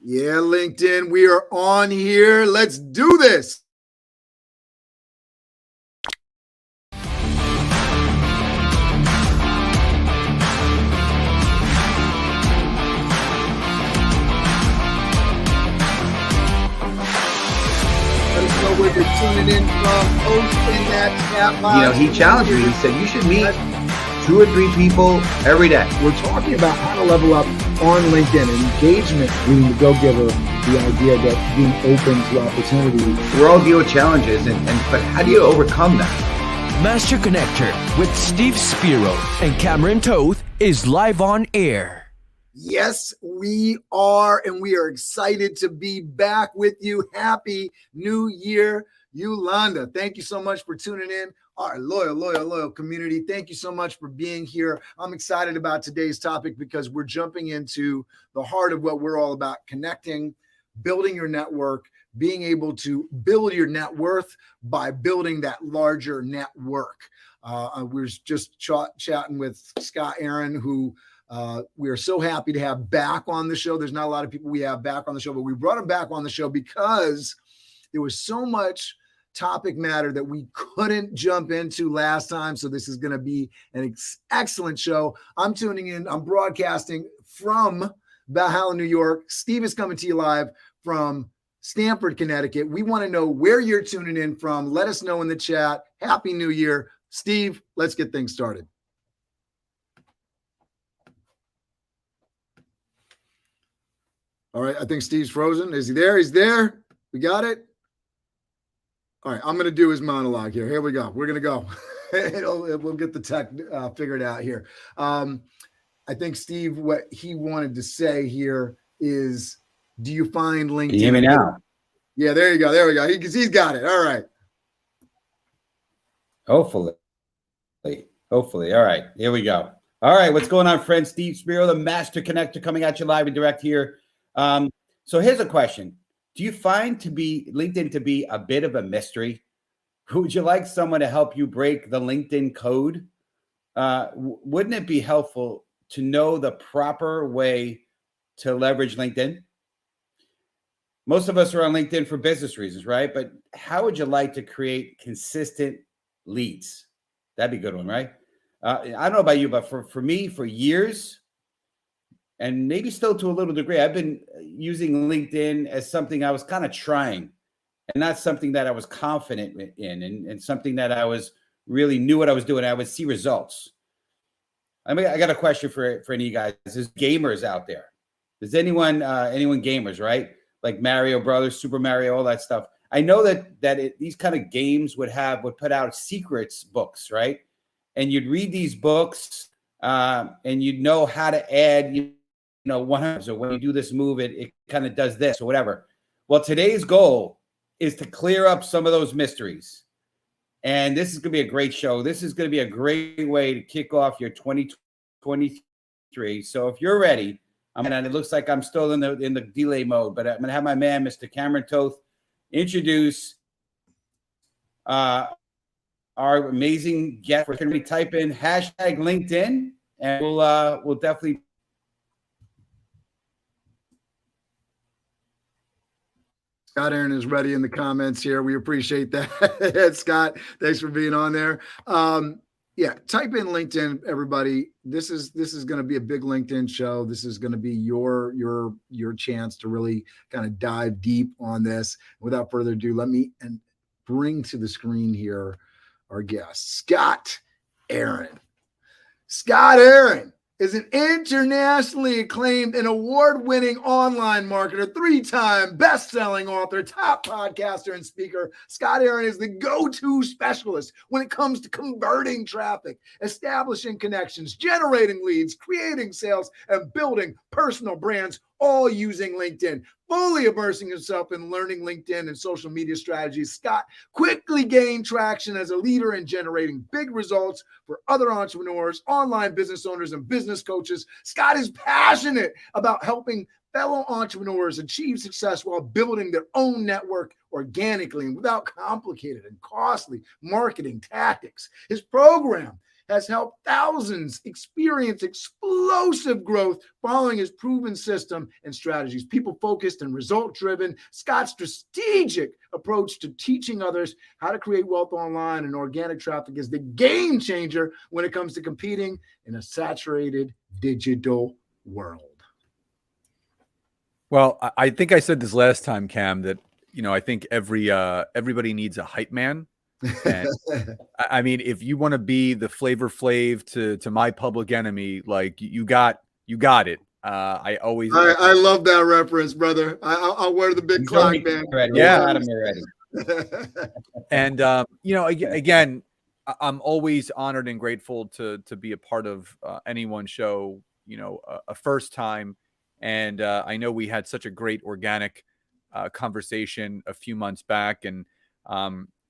Yeah, LinkedIn, we are on here. Let's do this. Let us know where you're tuning in from. Post in that chat box. He challenged me. He said, you should meet 2 or 3 people every day. We're talking about how to level up on LinkedIn, engagement, being the go-giver, the idea that being open to opportunities. We're all dealing with challenges, but how do you overcome that? Master Connector with Steve Spiro and Cameron Toth is live on air. Yes, we are, and we are excited to be back with you. Happy New Year, Yolanda. Thank you so much for tuning in. Our loyal community. Thank you so much for being here. I'm excited about today's topic because we're jumping into the heart of what we're all about: connecting, building your network, being able to build your net worth by building that larger network. We were just chatting with Scott Aaron, who we are so happy to have back on the show. There's not a lot of people we have back on the show, but we brought him back on the show because there was so much topic matter that we couldn't jump into last time. So this is going to be an excellent show. I'm tuning in. I'm broadcasting from Valhalla, New York. Steve is coming to you live from Stamford, Connecticut. We want to know where you're tuning in from. Let us know in the chat. Happy New Year. Steve, let's get things started. All right. I think Steve's frozen. Is he there? He's there. We got it. All right, I'm going to do his monologue here. Here we go. We're going to go. We'll get the tech figured out here. I think, Steve, what he wanted to say here is, do you find LinkedIn? Can you hear me now? Yeah, there you go. There we go. He's got it. All right. Hopefully. All right, here we go. All right, what's going on, friends? Steve Spiro, the Master Connector, coming at you live and direct here. So here's a question. Do you find LinkedIn to be a bit of a mystery? Would you like someone to help you break the LinkedIn code? Wouldn't it be helpful to know the proper way to leverage LinkedIn? Most of us are on LinkedIn for business reasons, right? But how would you like to create consistent leads? That'd be a good one, right? I don't know about you, but for me, for years, and maybe still to a little degree, I've been using LinkedIn as something I was kind of trying, and not something that I was confident in, and something that I was really knew what I was doing. I would see results. I mean, I got a question for any of you guys. There's gamers out there. Does anyone gamers, right? Like Mario Brothers, Super Mario, all that stuff. I know that these kind of games would put out secrets books, right? And you'd read these books, and you'd know how to add, 100. So when you do this move, it kind of does this or whatever. Well, today's goal is to clear up some of those mysteries. And this is going to be a great show. This is going to be a great way to kick off your 2023. So if you're ready, and it looks like I'm still in the delay mode, but I'm going to have my man, Mr. Cameron Toth, introduce our amazing guest. We're going to type in hashtag LinkedIn, and we'll definitely. Scott Aaron is ready in the comments here. We appreciate that. Scott, thanks for being on there. Yeah, type in LinkedIn, everybody. This is going to be a big LinkedIn show. This is going to be your chance to really kind of dive deep on this. Without further ado, let me bring to the screen here our guest, Scott Aaron. Scott Aaron is an internationally acclaimed and award-winning online marketer, 3-time best-selling author, top podcaster, and speaker. Scott Aaron is the go-to specialist when it comes to converting traffic, establishing connections, generating leads, creating sales, and building personal brands, all using LinkedIn. Fully immersing himself in learning LinkedIn and social media strategies, Scott quickly gained traction as a leader in generating big results for other entrepreneurs, online business owners, and business coaches. Scott is passionate about helping fellow entrepreneurs achieve success while building their own network organically and without complicated and costly marketing tactics. His program has helped thousands experience explosive growth following his proven system and strategies. People focused and result driven. Scott's strategic approach to teaching others how to create wealth online and organic traffic is the game changer when it comes to competing in a saturated digital world. Well, I think I said this last time, Cam, that, you know, I think everybody needs a hype man. And I mean, if you want to be the Flavor Flav to my Public Enemy, like you got it. I love that reference, brother. I'll wear the big clock, man. Yeah, got him already. And you know, again, I'm always honored and grateful to be a part of anyone's show. You know, a first time. And I know we had such a great organic conversation a few months back. And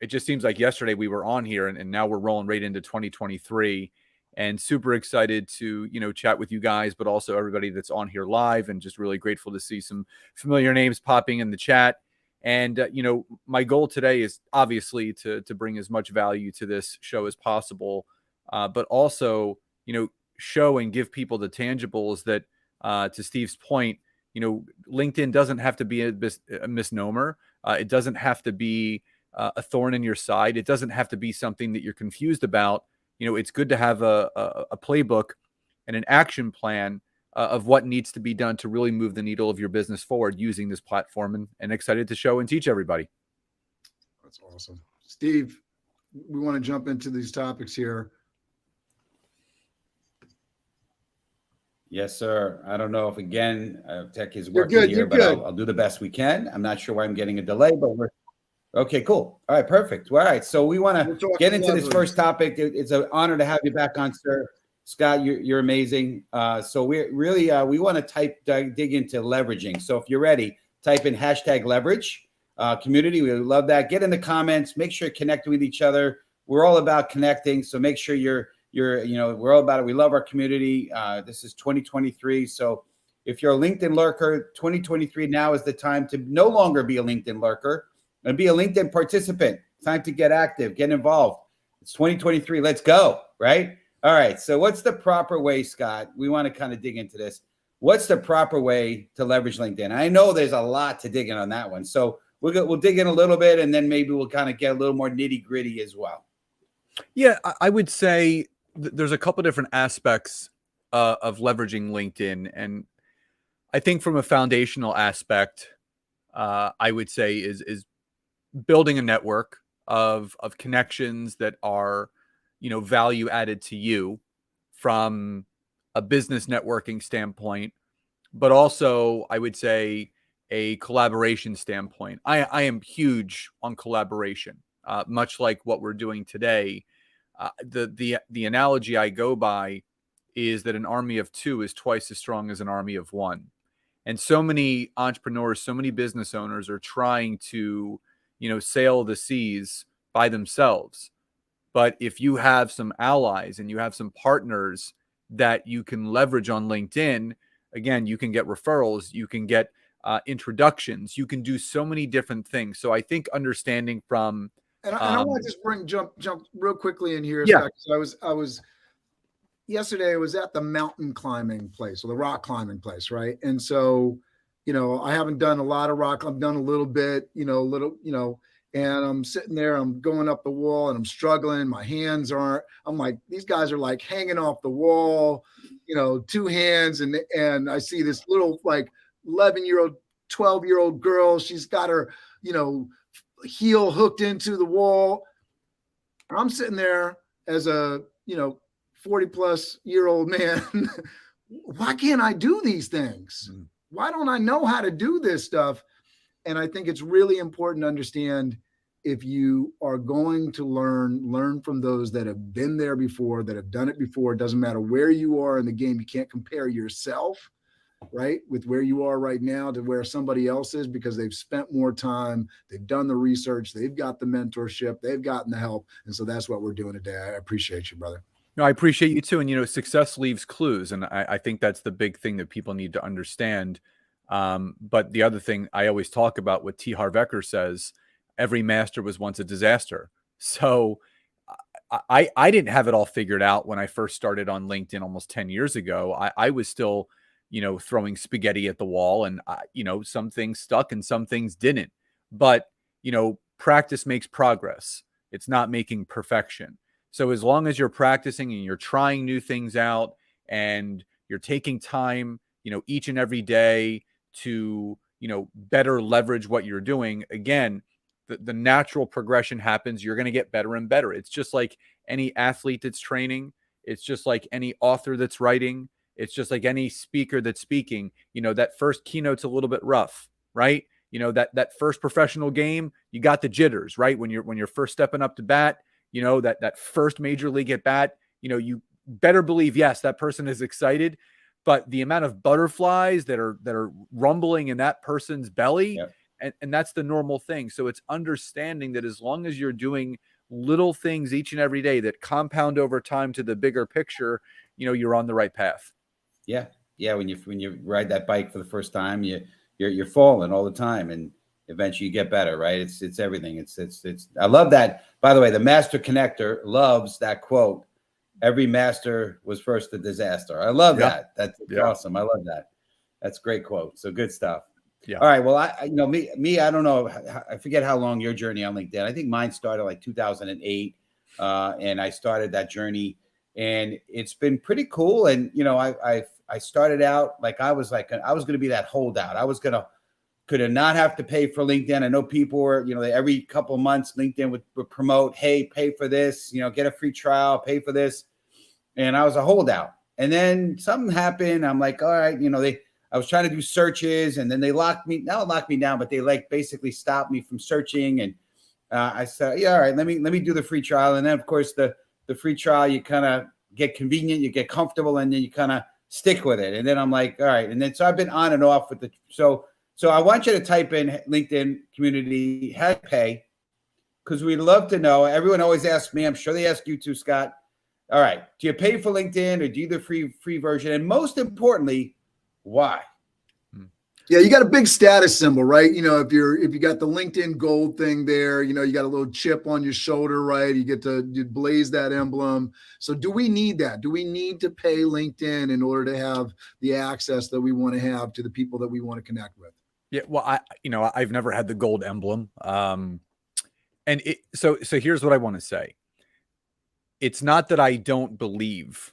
it just seems like yesterday we were on here and now we're rolling right into 2023 and super excited to, you know, chat with you guys, but also everybody that's on here live, and just really grateful to see some familiar names popping in the chat. And, you know, my goal today is obviously to bring as much value to this show as possible, but also, you know, show and give people the tangibles that, to Steve's point, you know, LinkedIn doesn't have to be a misnomer. It doesn't have to be a thorn in your side. It doesn't have to be something that you're confused about. You know, it's good to have a playbook and an action plan of what needs to be done to really move the needle of your business forward using this platform, and excited to show and teach everybody. That's awesome. Steve, we want to jump into these topics here. Yes, sir. I don't know if, again, tech is working here, but I'll do the best we can. I'm not sure why I'm getting a delay, but we're okay. Cool. All right, perfect. All right, so we want to get into this first topic. It's an honor to have you back on, sir. Scott, you're amazing. So we really we want to dig into leveraging. So if you're ready, type in #leverage community. We would love that. Get in the comments. Make sure you're connecting with each other. We're all about connecting, so make sure you're you know, we're all about it. We love our community. This is 2023. So if you're a LinkedIn lurker, 2023 now is the time to no longer be a LinkedIn lurker and be a LinkedIn participant. Time to get active, get involved. It's 2023. Let's go. Right. All right. So what's the proper way, Scott? We want to kind of dig into this. What's the proper way to leverage LinkedIn? I know there's a lot to dig in on that one. So we'll dig in a little bit, and then maybe we'll kind of get a little more nitty gritty as well. Yeah, I would say there's a couple different aspects of leveraging LinkedIn. And I think from a foundational aspect, I would say is building a network of connections that are, you know, value added to you from a business networking standpoint, but also I would say a collaboration standpoint. I am huge on collaboration, much like what we're doing today. The analogy I go by is that an army of two is twice as strong as an army of one. And so many entrepreneurs, so many business owners are trying to, you know, sail the seas by themselves. But if you have some allies and you have some partners that you can leverage on LinkedIn, again, you can get referrals, you can get introductions, you can do so many different things. So I think understanding from And I want to just jump real quickly in here. Yeah. So I was yesterday. I was at the mountain climbing place, or the rock climbing place, right? And so, you know, I haven't done a lot of rock. I've done a little bit, and I'm sitting there. I'm going up the wall, and I'm struggling. My hands aren't. I'm like, these guys are like hanging off the wall, you know, two hands, and I see this little like 11-year-old, 12-year-old girl. She's got her, you know, heel hooked into the wall. I'm sitting there as a, 40-plus-year-old man. Why can't I do these things? Why don't I know how to do this stuff? And I think it's really important to understand, if you are going to learn from those that have been there before, that have done it before. It doesn't matter where you are in the game. You can't compare yourself, right, with where you are right now to where somebody else is, because they've spent more time, they've done the research, they've got the mentorship, they've gotten the help. And so that's what we're doing today. I appreciate you, brother. No, I appreciate you too. And, success leaves clues. And I think that's the big thing that people need to understand. But the other thing I always talk about, what T. Harv Eker says, every master was once a disaster. So I didn't have it all figured out when I first started on LinkedIn almost 10 years ago. I was still, throwing spaghetti at the wall, and some things stuck and some things didn't. But, practice makes progress. It's not making perfection. So as long as you're practicing and you're trying new things out and you're taking time, each and every day to, better leverage what you're doing, again, the natural progression happens. You're going to get better and better. It's just like any athlete that's training. It's just like any author that's writing. It's just like any speaker that's speaking. That first keynote's a little bit rough, right? That first professional game, you got the jitters, right? When you're first stepping up to bat, that first major league at bat, you better believe, yes, that person is excited, but the amount of butterflies that are rumbling in that person's belly, Yep. and that's the normal thing. So it's understanding that as long as you're doing little things each and every day that compound over time to the bigger picture, you're on the right path. Yeah. Yeah. When you ride that bike for the first time, you're falling all the time, and eventually you get better, right? It's everything. It's I love that. By the way, the master connector loves that quote. Every master was first a disaster. I love that. That's awesome. I love that. That's a great quote. So good stuff. Yeah. All right. Well, me, I don't know. I forget how long your journey on LinkedIn. I think mine started like 2008. And I started that journey, and it's been pretty cool. And, I started out like I was going to be that holdout. I was could not have to pay for LinkedIn. I know people were, every couple of months, LinkedIn would promote, hey, pay for this, get a free trial, pay for this. And I was a holdout. And then something happened. I'm like, all right, I was trying to do searches, and then they not locked me down, but they basically stopped me from searching. And I said, yeah, all right, let me do the free trial. And then of course the free trial, you kind of get convenient, you get comfortable, and then you kind of stick with it. And then I'm like, all right. And then, so I've been on and off with so I want you to type in LinkedIn community, how to pay, because we'd love to know. Everyone always asks me, I'm sure they ask you too, Scott. All right. Do you pay for LinkedIn, or do you do the free version? And most importantly, why? Yeah, you got a big status symbol, right? If you got the LinkedIn gold thing there, you got a little chip on your shoulder, right? You get to blaze that emblem. So do we need that? Do we need to pay LinkedIn in order to have the access that we want to have to the people that we want to connect with? Yeah, well, I've never had the gold emblem. So here's what I want to say. It's not that I don't believe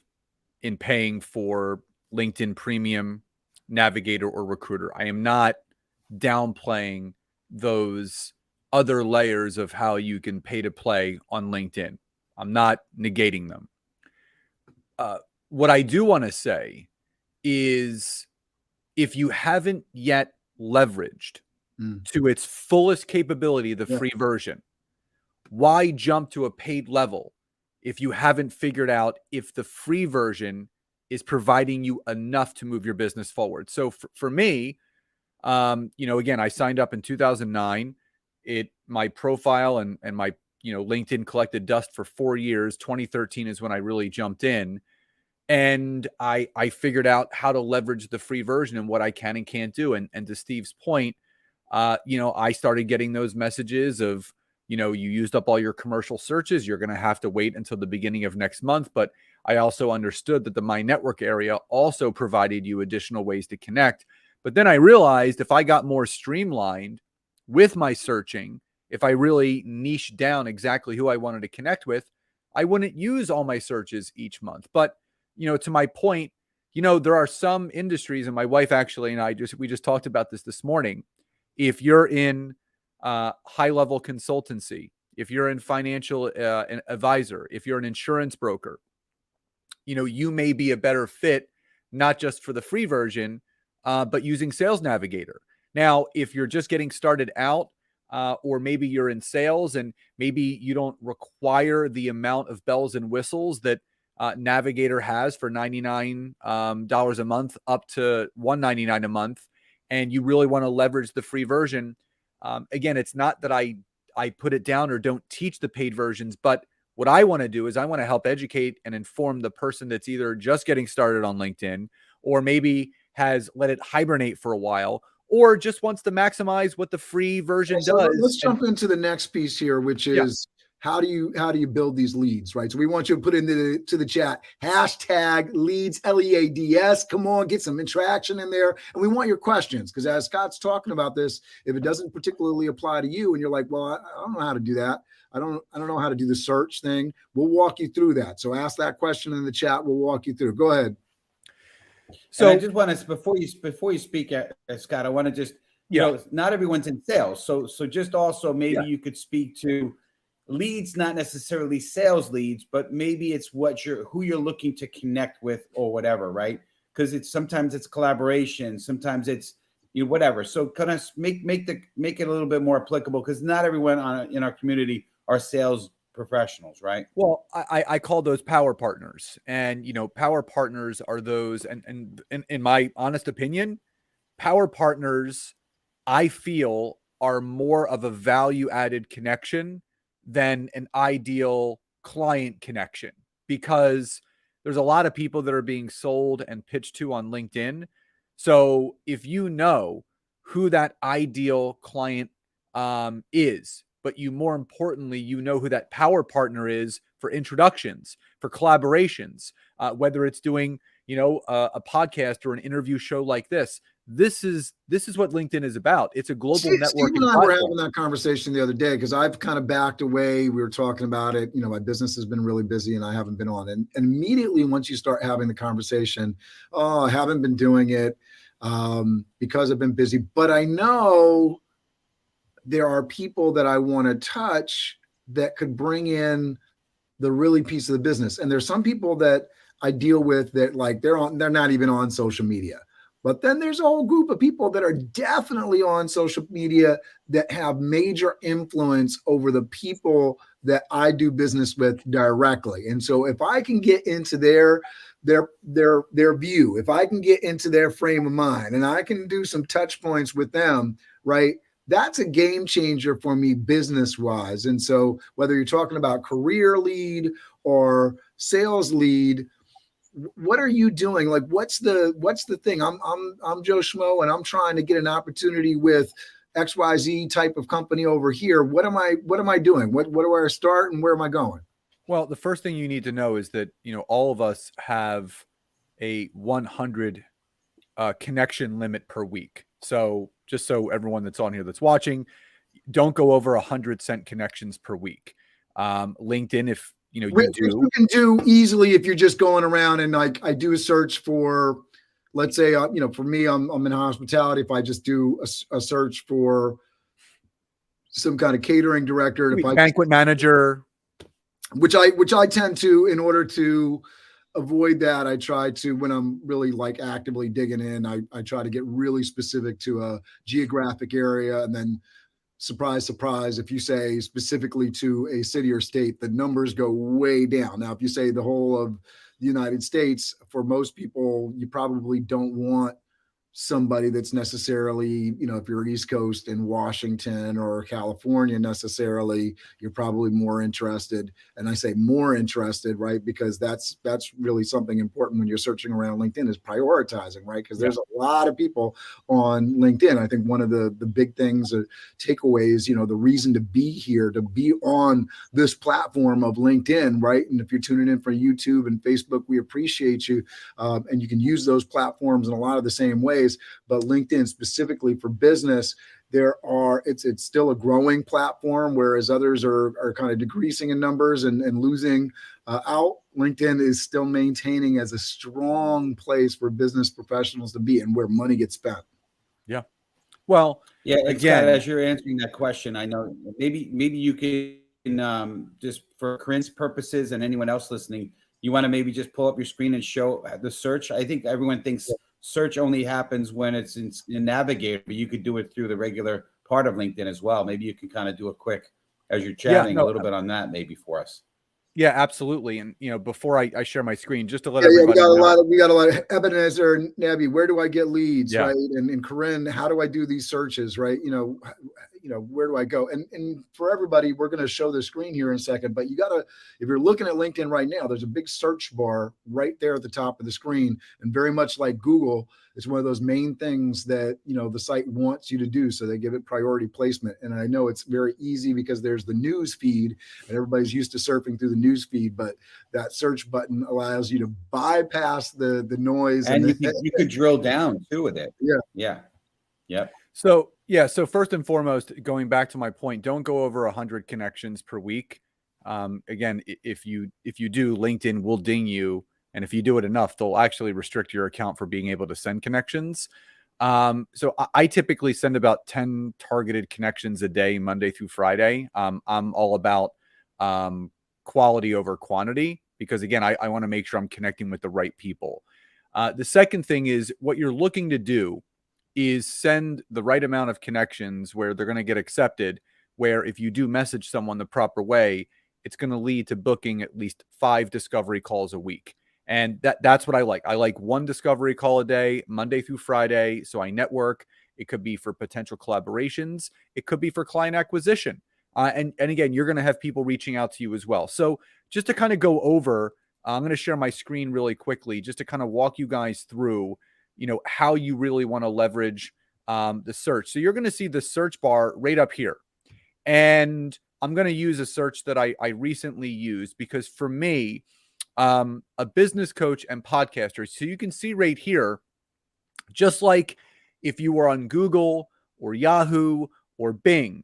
in paying for LinkedIn Premium, Navigator, or Recruiter. I am not downplaying those other layers of how you can pay to play on LinkedIn. I'm not negating them. What I do want to say is, if you haven't yet leveraged to its fullest capability the free version, why jump to a paid level if you haven't figured out if the free version is providing you enough to move your business forward? So for me, again, I signed up in 2009. My profile and my, LinkedIn collected dust for 4 years. 2013 is when I really jumped in, and I figured out how to leverage the free version and what I can and can't do. And to Steve's point, I started getting those messages of, you used up all your commercial searches. You're going to have to wait until the beginning of next month. But I also understood that the My Network area also provided you additional ways to connect. But then I realized if I got more streamlined with my searching, if I really niched down exactly who I wanted to connect with, I wouldn't use all my searches each month. But, to my point, there are some industries, and my wife actually and we just talked about this morning. If you're in high-level consultancy, if you're in financial advisor, if you're an insurance broker, you may be a better fit, not just for the free version, but using Sales Navigator. Now, if you're just getting started out, or maybe you're in sales and maybe you don't require the amount of bells and whistles that Navigator has for $99 a month up to $199 a month, and you really want to leverage the free version, again, it's not that I put it down or don't teach the paid versions, but what I want to do is I want to help educate and inform the person that's either just getting started on LinkedIn, or maybe has let it hibernate for a while, or just wants to maximize what the free version does. Let's jump into the next piece here, which is how do you build these leads, right? So we want you to put into the chat hashtag leads, LEADS. Come on, get some interaction in there. And we want your questions, because as Scott's talking about this, if it doesn't particularly apply to you and you're like, well, I don't know how to do that, I don't know how to do the search thing, we'll walk you through that. So ask that question in the chat. We'll walk you through. Go ahead. So I just want to, before you speak, Scott, I want to just, you Yeah. know, not everyone's in sales. So just also maybe you could speak to leads, not necessarily sales leads, but maybe it's who you're looking to connect with or whatever, right? Because sometimes it's collaboration, sometimes it's whatever. So kind of make it a little bit more applicable, because not everyone in our community are sales professionals, right? Well, I call those power partners, and power partners are those, and in my honest opinion, power partners, I feel, are more of a value added connection than an ideal client connection, because there's a lot of people that are being sold and pitched to on LinkedIn. So if you know who that ideal client is, but more importantly, who that power partner is for introductions, for collaborations, whether it's doing, a podcast or an interview show like this. This is what LinkedIn is about. It's a global networking Steve and I platform. were having that conversation the other day, because I've kind of backed away. We were talking about it. My business has been really busy and I haven't been on. And immediately once you start having the conversation, oh, I haven't been doing it because I've been busy. But I know there are people that I want to touch that could bring in the really piece of the business. And there's some people that I deal with that, like, they're not even on social media. But then there's a whole group of people that are definitely on social media that have major influence over the people that I do business with directly. And so if I can get into their view, if I can get into their frame of mind, and I can do some touch points with them, right? That's a game changer for me business wise. And so whether you're talking about career lead or sales lead, what are you doing? Like, what's the thing? I'm Joe Schmo, and I'm trying to get an opportunity with XYZ type of company over here. What am I doing? What do I start, and where am I going? Well, the first thing you need to know is that, all of us have a 100 connection limit per week. So just so everyone that's on here that's watching, don't go over 100 sent connections per week. LinkedIn, if you can do easily if you're just going around and, like, I do a search for, let's say, for me, I'm in hospitality. If I just do a search for some kind of catering director, banquet manager, which I tend to, in order to avoid that, I try to, when I'm really like actively digging in, I try to get really specific to a geographic area, and then surprise, surprise, if you say specifically to a city or state, the numbers go way down. Now, if you say the whole of the United States, for most people, you probably don't want somebody that's necessarily, if you're East Coast in Washington or California necessarily, you're probably more interested. And I say more interested, right? Because that's really something important when you're searching around LinkedIn, is prioritizing, right? Because there's a lot of people on LinkedIn. I think one of the big things, takeaways, the reason to be here, to be on this platform of LinkedIn, right? And if you're tuning in for YouTube and Facebook, we appreciate you. And you can use those platforms in a lot of the same ways. But LinkedIn specifically for business, it's still a growing platform, whereas others are kind of decreasing in numbers and losing out. LinkedIn is still maintaining as a strong place for business professionals to be, and where money gets spent. Yeah. Well, yeah. Again, Scott, as you're answering that question, I know maybe you can just for Corinne's purposes and anyone else listening, you want to maybe just pull up your screen and show the search. I think everyone thinks search only happens when it's in Navigator, but you could do it through the regular part of LinkedIn as well. Maybe you can kind of do a quick, as you're chatting, a little bit on that maybe for us. Yeah, absolutely. And before I share my screen, just to let everybody know, we got a lot of Ebenezer and Nabby. Where do I get leads, Yeah. right? And Corinne, how do I do these searches, right? where do I go? And for everybody, we're going to show the screen here in a second, but you got to, if you're looking at LinkedIn right now, there's a big search bar right there at the top of the screen. And very much like Google, it's one of those main things that, the site wants you to do. So they give it priority placement. And I know it's very easy because there's the news feed and everybody's used to surfing through the news feed, but that search button allows you to bypass the noise. And you could drill down too with it. Yeah. Yeah. Yep. So first and foremost, going back to my point, don't go over 100 connections per week. Again, if you do, LinkedIn will ding you. And if you do it enough, they'll actually restrict your account for being able to send connections. So I typically send about 10 targeted connections a day, Monday through Friday. I'm all about quality over quantity because, again, I want to make sure I'm connecting with the right people. The second thing is what you're looking to do is send the right amount of connections where they're going to get accepted, where if you do message someone the proper way, it's going to lead to booking at least 5 discovery calls a week. And that's what I like. I like 1 discovery call a day, Monday through Friday. So I network. It could be for potential collaborations. It could be for client acquisition. And again, you're going to have people reaching out to you as well. So just to kind of go over, I'm going to share my screen really quickly just to kind of walk you guys through, how you really want to leverage the search. So you're going to see the search bar right up here. And I'm going to use a search that I recently used because for me, a business coach and podcaster. So you can see right here, just like if you were on Google or Yahoo or Bing,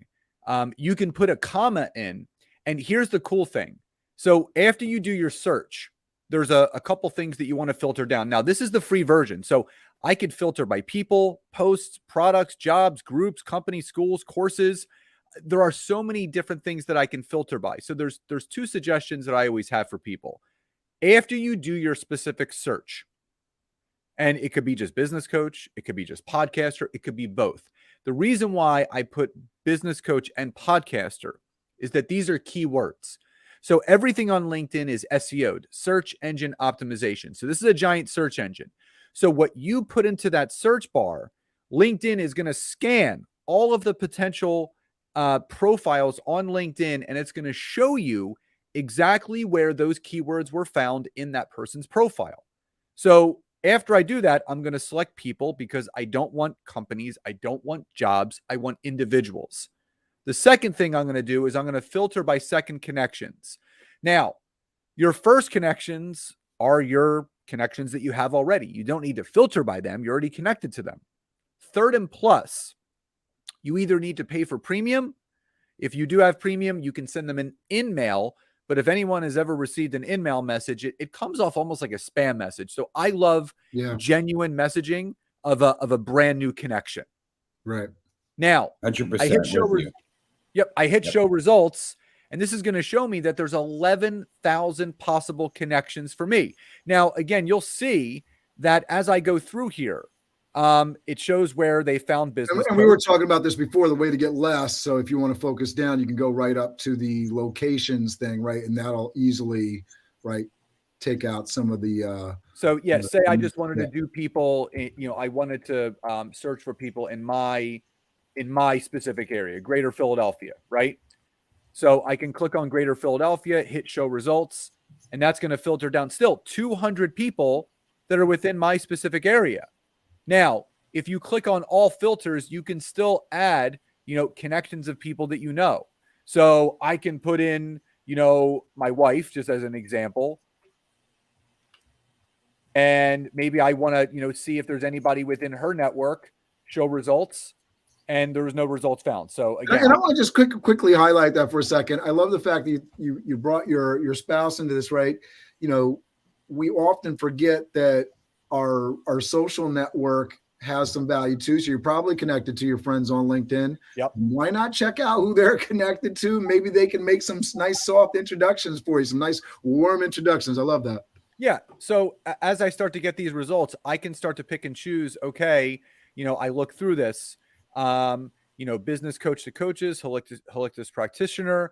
you can put a comma in. And here's the cool thing. So after you do your search, there's a couple things that you want to filter down. Now, this is the free version. So I could filter by people, posts, products, jobs, groups, companies, schools, courses. There are so many different things that I can filter by. So there's 2 suggestions that I always have for people. After you do your specific search, and it could be just business coach, it could be just podcaster, it could be both. The reason why I put business coach and podcaster is that these are keywords. So everything on LinkedIn is SEO'd, search engine optimization. So this is a giant search engine. So what you put into that search bar, LinkedIn is going to scan all of the potential profiles on LinkedIn, and it's going to show you exactly where those keywords were found in that person's profile. So after I do that, I'm going to select people because I don't want companies. I don't want jobs. I want individuals. The second thing I'm going to do is I'm going to filter by second connections. Now, your first connections are your connections that you have already. You don't need to filter by them. You're already connected to them. Third and plus, you either need to pay for premium. If you do have premium, you can send them an in-mail. But if anyone has ever received an in-mail message, it comes off almost like a spam message. So I love genuine messaging of a brand new connection. Right. Now, 100%. I hit show. I hit show results, and this is going to show me that there's 11,000 possible connections for me. Now, again, you'll see that as I go through here, it shows where they found business. And we were talking about this before, the way to get less. So if you want to focus down, you can go right up to the locations thing, right? And that'll easily, take out some of the. Say I just wanted to do people, I wanted to search for people in my specific area, Greater Philadelphia, right? So I can click on Greater Philadelphia, hit show results, and that's going to filter down still 200 people that are within my specific area. Now, if you click on all filters, you can still add, connections of people that you know. So I can put in, my wife, just as an example. And maybe I want to, see if there's anybody within her network, show results, and there was no results found. So again, and I want to just quickly highlight that for a second. I love the fact that you brought your spouse into this, right? We often forget that our social network has some value too. So you're probably connected to your friends on LinkedIn. Yep. Why not check out who they're connected to? Maybe they can make some nice soft introductions for you, some nice warm introductions. I love that. Yeah. So as I start to get these results, I can start to pick and choose. Okay. I look through this, business coach to coaches, holistic practitioner,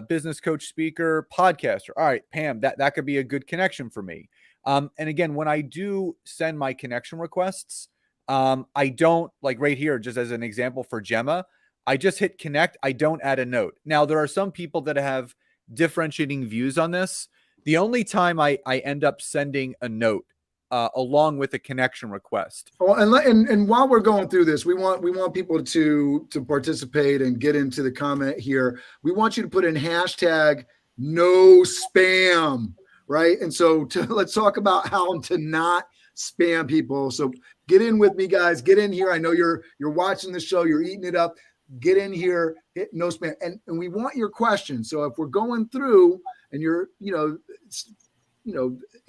business coach, speaker, podcaster. All right, Pam, that could be a good connection for me. And again, when I do send my connection requests, I don't, like right here, just as an example for Gemma, I just hit connect. I don't add a note. Now, there are some people that have differentiating views on this. The only time I end up sending a note along with a connection request. Oh, and while we're going through this, we want people to participate and get into the comment here. We want you to put in hashtag no spam, right? And so let's talk about how to not spam people. So get in with me, guys. Get in here. I know you're watching the show. You're eating it up. Get in here. Hit no spam, and we want your questions. So if we're going through and you're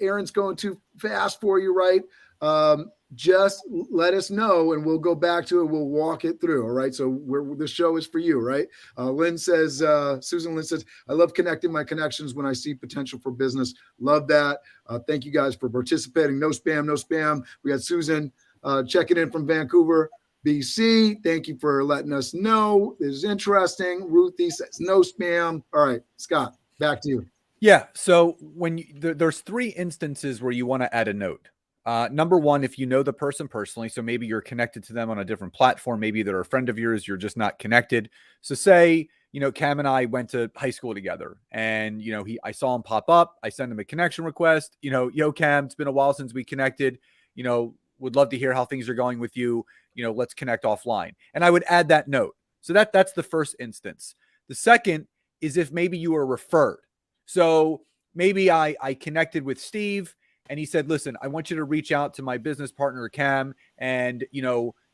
Aaron's going too fast for you, right? Just let us know and we'll go back to it. We'll walk it through. All right. So the show is for you, right? Lynn says, Susan Lynn says, I love connecting my connections when I see potential for business. Love that. Thank you guys for participating. No spam, no spam. We got Susan checking in from Vancouver, BC. Thank you for letting us know. This is interesting. Ruthie says no spam. All right, Scott, back to you. Yeah. So when there's 3 instances where you want to add a note. Number one, if you know the person personally, so maybe you're connected to them on a different platform, maybe they're a friend of yours, you're just not connected. So say, Cam and I went to high school together and, I saw him pop up. I sent him a connection request, yo, Cam, it's been a while since we connected, would love to hear how things are going with you. Let's connect offline. And I would add that note. So that's the first instance. The second is if maybe you were referred. So maybe I connected with Steve and he said, listen, I want you to reach out to my business partner, Cam, and,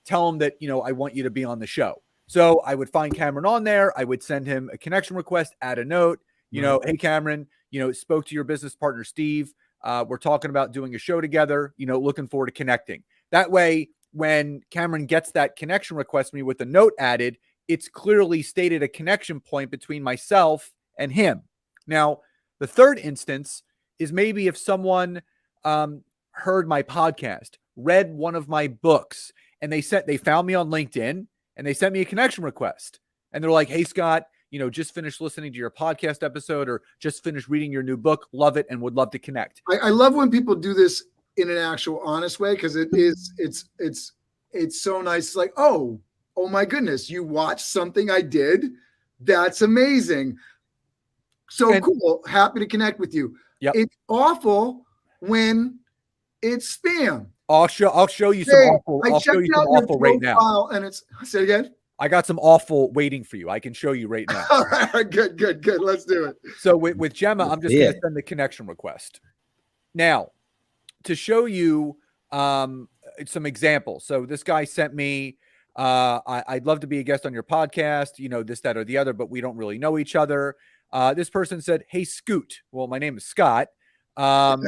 tell him that, I want you to be on the show. So I would find Cameron on there. I would send him a connection request, add a note, hey, Cameron, spoke to your business partner, Steve. We're talking about doing a show together, looking forward to connecting. That way, when Cameron gets that connection request from me with a note added, it's clearly stated a connection point between myself and him. Now, the third instance is maybe if someone heard my podcast, read one of my books, and they found me on LinkedIn and they sent me a connection request. And they're like, hey, Scott, just finished listening to your podcast episode or just finished reading your new book. Love it and would love to connect. I love when people do this in an actual honest way because it's so nice. It's like, oh my goodness, you watched something I did. That's amazing. So cool. Happy to connect with you. Yep. It's awful when it's spam. I'll show you some awful. I'll show you some awful right now. And it's say it again. I got some awful waiting for you. I can show you right now. All right, good. Let's do it. So with Gemma, I'm just going to send the connection request. Now, to show you some examples. So this guy sent me, I'd love to be a guest on your podcast, this, that, or the other, but we don't really know each other. This person said, hey, Scoot. Well, my name is Scott. We're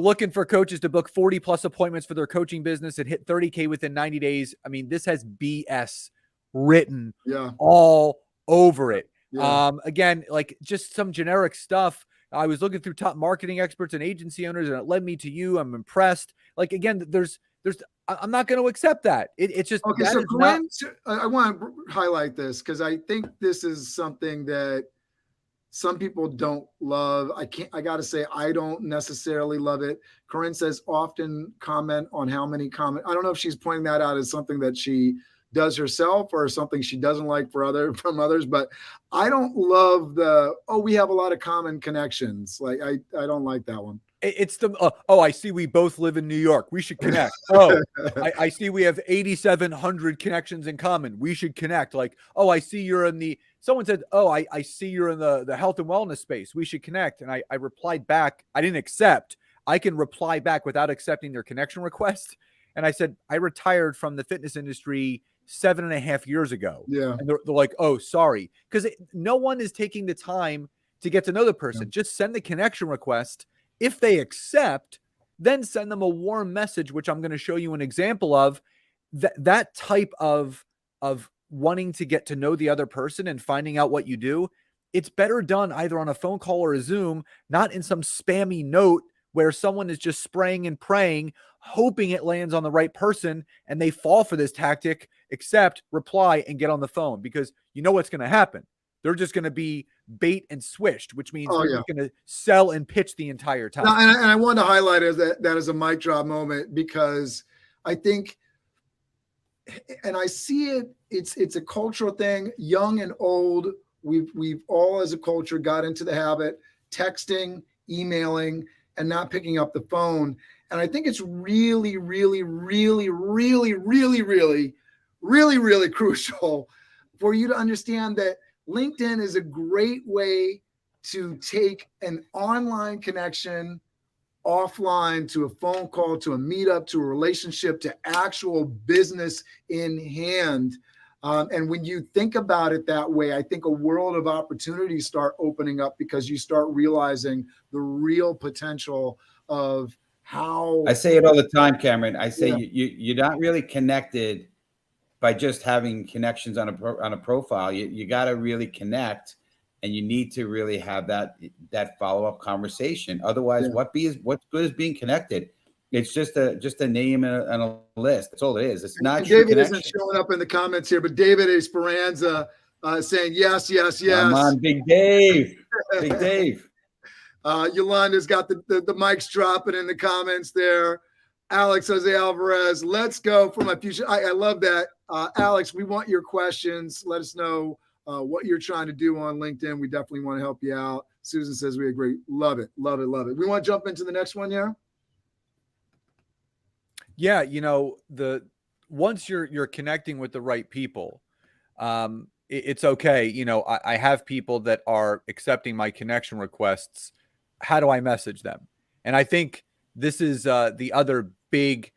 looking for coaches to book 40 plus appointments for their coaching business and hit 30K within 90 days. I mean, this has BS written all over it. Yeah. Again, like just some generic stuff. I was looking through top marketing experts and agency owners and it led me to you. I'm impressed. Like, again, I'm not going to accept that. It's just, okay. So Corinne, I want to highlight this because I think this is something that some people don't love. I got to say, I don't necessarily love it. Corinne says often comment on how many comment. I don't know if she's pointing that out as something that she does herself or something she doesn't like from others, but I don't love we have a lot of common connections. Like I don't like that one. It's I see we both live in New York. We should connect. I see we have 8,700 connections in common. We should connect. Like, I see you're in someone said, I see you're in the health and wellness space. We should connect. And I replied back. I didn't accept. I can reply back without accepting their connection request. And I said, I retired from the fitness industry 7.5 years ago. Yeah. And they're like, oh, sorry. Because no one is taking the time to get to know the person. Yeah. Just send the connection request. If they accept, then send them a warm message, which I'm going to show you an example of. That type of wanting to get to know the other person and finding out what you do, it's better done either on a phone call or a Zoom, not in some spammy note where someone is just spraying and praying, hoping it lands on the right person, and they fall for this tactic, accept, reply, and get on the phone because you know what's going to happen. They're just going to be bait and swished, which means they're going to sell and pitch the entire time. No, and I want to highlight that as a mic drop moment because I think and I see it. It's a cultural thing, young and old. We've all as a culture got into the habit, texting, emailing, and not picking up the phone. And I think it's really, really, really, really, really, really, really, really crucial for you to understand that LinkedIn is a great way to take an online connection offline to a phone call, to a meetup, to a relationship, to actual business in hand. And when you think about it that way, I think a world of opportunities start opening up because you start realizing the real potential of how. I say it all the time, Cameron. I say Yeah. you're not really connected by just having connections on a profile. You got to really connect, and you need to really have that follow-up conversation. Otherwise, Yeah. what's good is being connected. It's just a name and a list. That's all it is. It's not And true David connection. isn't showing up in the comments here, but David Esperanza saying yes, yes, yes. Come on, Big Dave. Big Dave. Yolanda's got the mics dropping in the comments there. Alex Jose Alvarez, let's go for my future. I love that. Alex, we want your questions. Let us know what you're trying to do on LinkedIn. We definitely want to help you out. Susan says we agree. Love it. Love it. Love it. We want to jump into the next one, yeah? Yeah, once you're connecting with the right people, it's okay. I have people that are accepting my connection requests. How do I message them? And I think this is the other big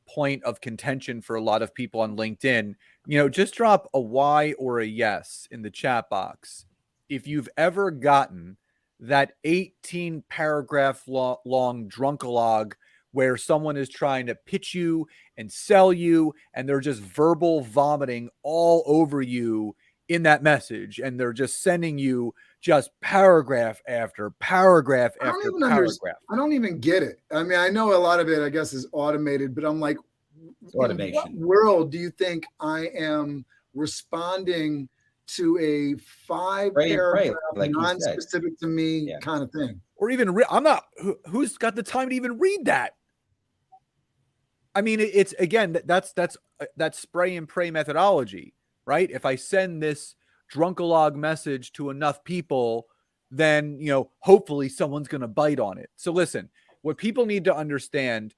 point of contention for a lot of people on LinkedIn. Just drop a Y or a yes in the chat box if you've ever gotten that 18 paragraph long drunkalog where someone is trying to pitch you and sell you, and they're just verbal vomiting all over you in that message, and they're just sending you just paragraph after paragraph after paragraph. I don't even get it. I mean, I know a lot of it, I guess, is automated, but I'm like, It's automation. in what world do you think I am responding to a 5-paragraph, like non-specific to me kind of thing? Or even I'm not. Who's got the time to even read that? I mean, it's again that's spray and pray methodology, right? If I send this drunkalog message to enough people, then hopefully someone's going to bite on it. So listen, what people need to understand,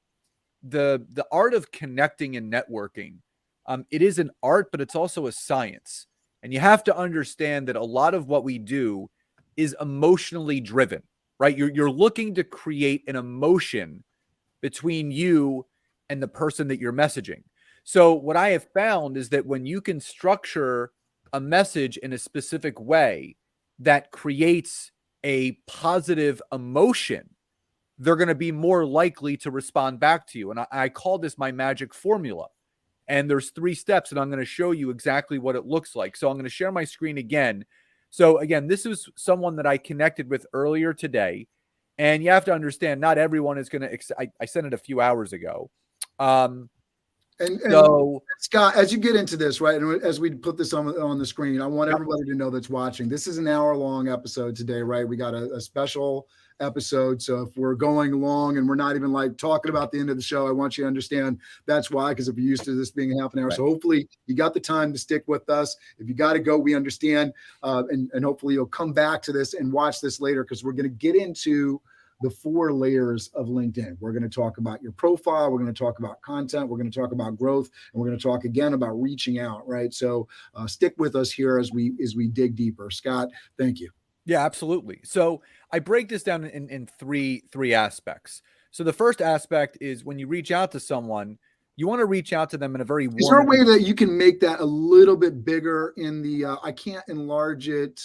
the art of connecting and networking, it is an art, but it's also a science. And you have to understand that a lot of what we do is emotionally driven, right? You're looking to create an emotion between you and the person that you're messaging. So what I have found is that when you can structure a message in a specific way that creates a positive emotion, they're going to be more likely to respond back to you. And I call this my magic formula. And there's 3 steps, and I'm going to show you exactly what it looks like. So I'm going to share my screen again. So again, this is someone that I connected with earlier today. And you have to understand, not everyone is going to, I sent it a few hours ago. And so, Scott, as you get into this, right, and as we put this on the screen, I want everybody to know that's watching, this is an hour-long episode today, right? We got a special episode. So if we're going long and we're not even like talking about the end of the show, I want you to understand that's why, because if you're used to this being half an hour. Right. So hopefully you got the time to stick with us. If you got to go, we understand. And hopefully you'll come back to this and watch this later, because we're going to get into the 4 layers of LinkedIn. We're going to talk about your profile. We're going to talk about content. We're going to talk about growth, and we're going to talk again about reaching out. Right. So stick with us here as we dig deeper. Scott, thank you. Yeah, absolutely. So I break this down in three aspects. So the first aspect is when you reach out to someone, you want to reach out to them in a very warm. Is there a way that you can make that a little bit bigger in the, I can't enlarge it.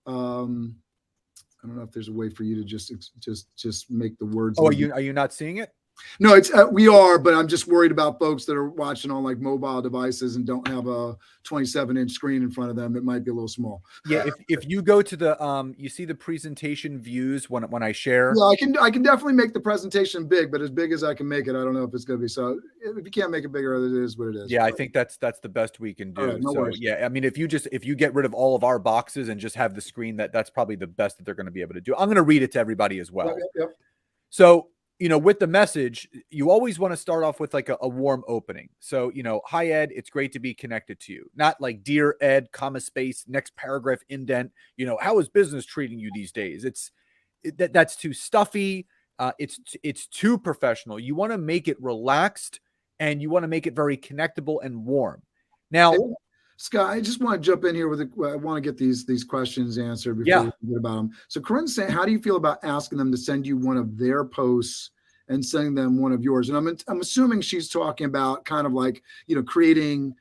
I don't know if there's a way for you to just make the words. Oh, are you not seeing it? No, it's we are, but I'm just worried about folks that are watching on like mobile devices and don't have a 27-inch screen in front of them. It might be a little small. Yeah, if you go to the you see the presentation views when I share. Yeah, I can definitely make the presentation big, but as big as I can make it, I don't know if it's going to be. So if you can't make it bigger, it is what it is. Yeah, I think that's the best we can do. Right, no worries. Yeah, I mean, if you get rid of all of our boxes and just have the screen, that's probably the best that they're going to be able to do. I'm going to read it to everybody as well. Yep. So with the message, you always want to start off with like a warm opening. So, hi Ed, it's great to be connected to you. Not like dear Ed, comma space, next paragraph indent. How is business treating you these days? That's too stuffy. It's too professional. You want to make it relaxed, and you want to make it very connectable and warm. Now, Scott, I just want to jump in here I want to get these questions answered before Yeah. we forget about them. So Corinne's saying, how do you feel about asking them to send you one of their posts and sending them one of yours? And I'm assuming she's talking about kind of like, creating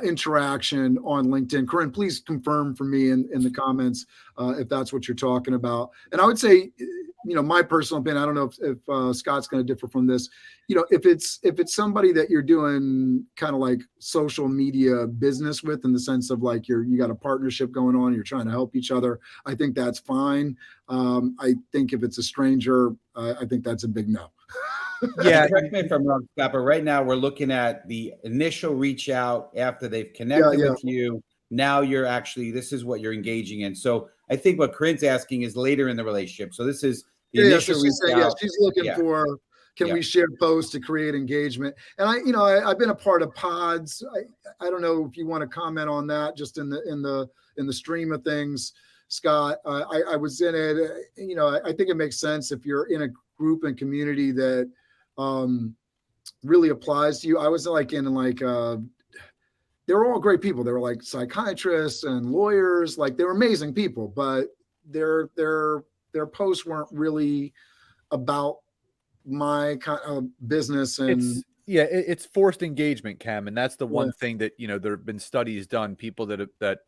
interaction on LinkedIn. Corinne, please confirm for me in the comments if that's what you're talking about. And I would say, my personal opinion, I don't know if Scott's going to differ from this. If it's somebody that you're doing kind of like social media business with, in the sense of like you got a partnership going on, you're trying to help each other, I think that's fine. I think if it's a stranger, I think that's a big no. Yeah. Correct me if I'm wrong, Scott, but right now we're looking at the initial reach out after they've connected with you. Now this is what you're engaging in. So I think what Corinne's asking is later in the relationship. So this is the initial reach out. She's looking for, can we share posts to create engagement? And I've been a part of pods. I don't know if you want to comment on that, just in the stream of things, Scott. I was in it. I think it makes sense if you're in a group and community that really applies to you. I was they were all great people. They were like psychiatrists and lawyers. Like, they were amazing people, but their posts weren't really about my kind of business. And it's forced engagement, Cam. And that's the one thing that, there have been studies done, people that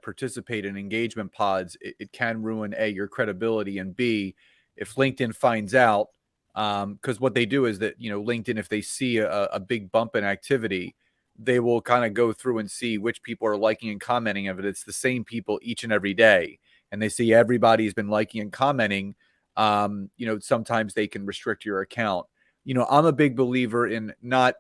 participate in engagement pods, it can ruin your credibility, and B, if LinkedIn finds out, because what they do is that, LinkedIn, if they see a big bump in activity, they will kind of go through and see which people are liking and commenting of it. It's the same people each and every day. And they see everybody's been liking and commenting. Sometimes they can restrict your account. I'm a big believer in not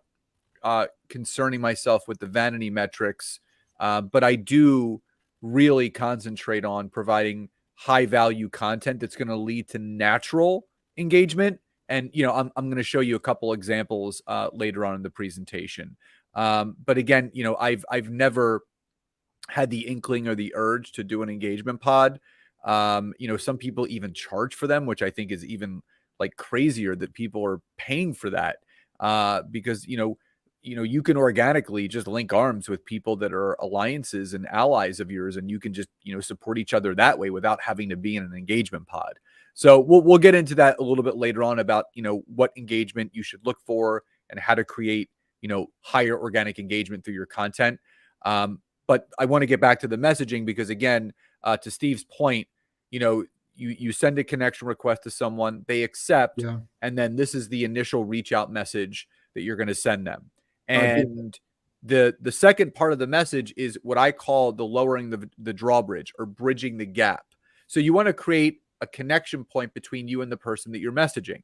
concerning myself with the vanity metrics, but I do really concentrate on providing high value content that's going to lead to natural engagement. And, I'm going to show you a couple examples later on in the presentation. But again, I've never had the inkling or the urge to do an engagement pod. Some people even charge for them, which I think is even like crazier that people are paying for that. Because, you can organically just link arms with people that are alliances and allies of yours, and you can just, support each other that way without having to be in an engagement pod. So we'll get into that a little bit later on about, what engagement you should look for and how to create, higher organic engagement through your content. But I want to get back to the messaging, because again, to Steve's point, you send a connection request to someone, they accept, and then this is the initial reach out message that you're going to send them. And the second part of the message is what I call the lowering the drawbridge, or bridging the gap. So you want to create a connection point between you and the person that you're messaging.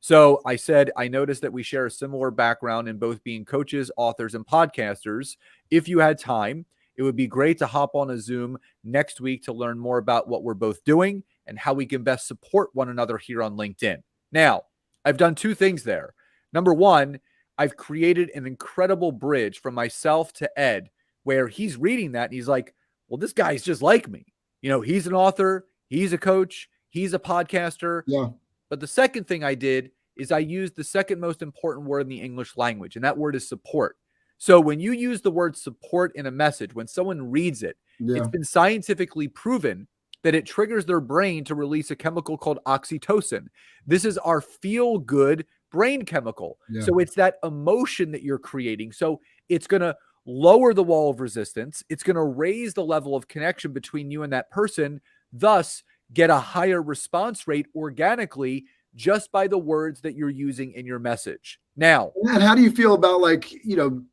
So I said, I noticed that we share a similar background in both being coaches, authors, and podcasters. If you had time, it would be great to hop on a Zoom next week to learn more about what we're both doing and how we can best support one another here on LinkedIn. Now, I've done two things there. Number one, I've created an incredible bridge from myself to Ed, where he's reading that and he's like, well, this guy's just like me. He's an author, he's a coach, he's a podcaster. Yeah. But the second thing I did is I used the second most important word in the English language, and that word is support. So when you use the word support in a message, when someone reads it, it's been scientifically proven that it triggers their brain to release a chemical called oxytocin. This is our feel-good brain chemical. So it's that emotion that you're creating. So it's going to lower the wall of resistance. It's going to raise the level of connection between you and that person, thus get a higher response rate organically just by the words that you're using in your message. Now, and how do you feel about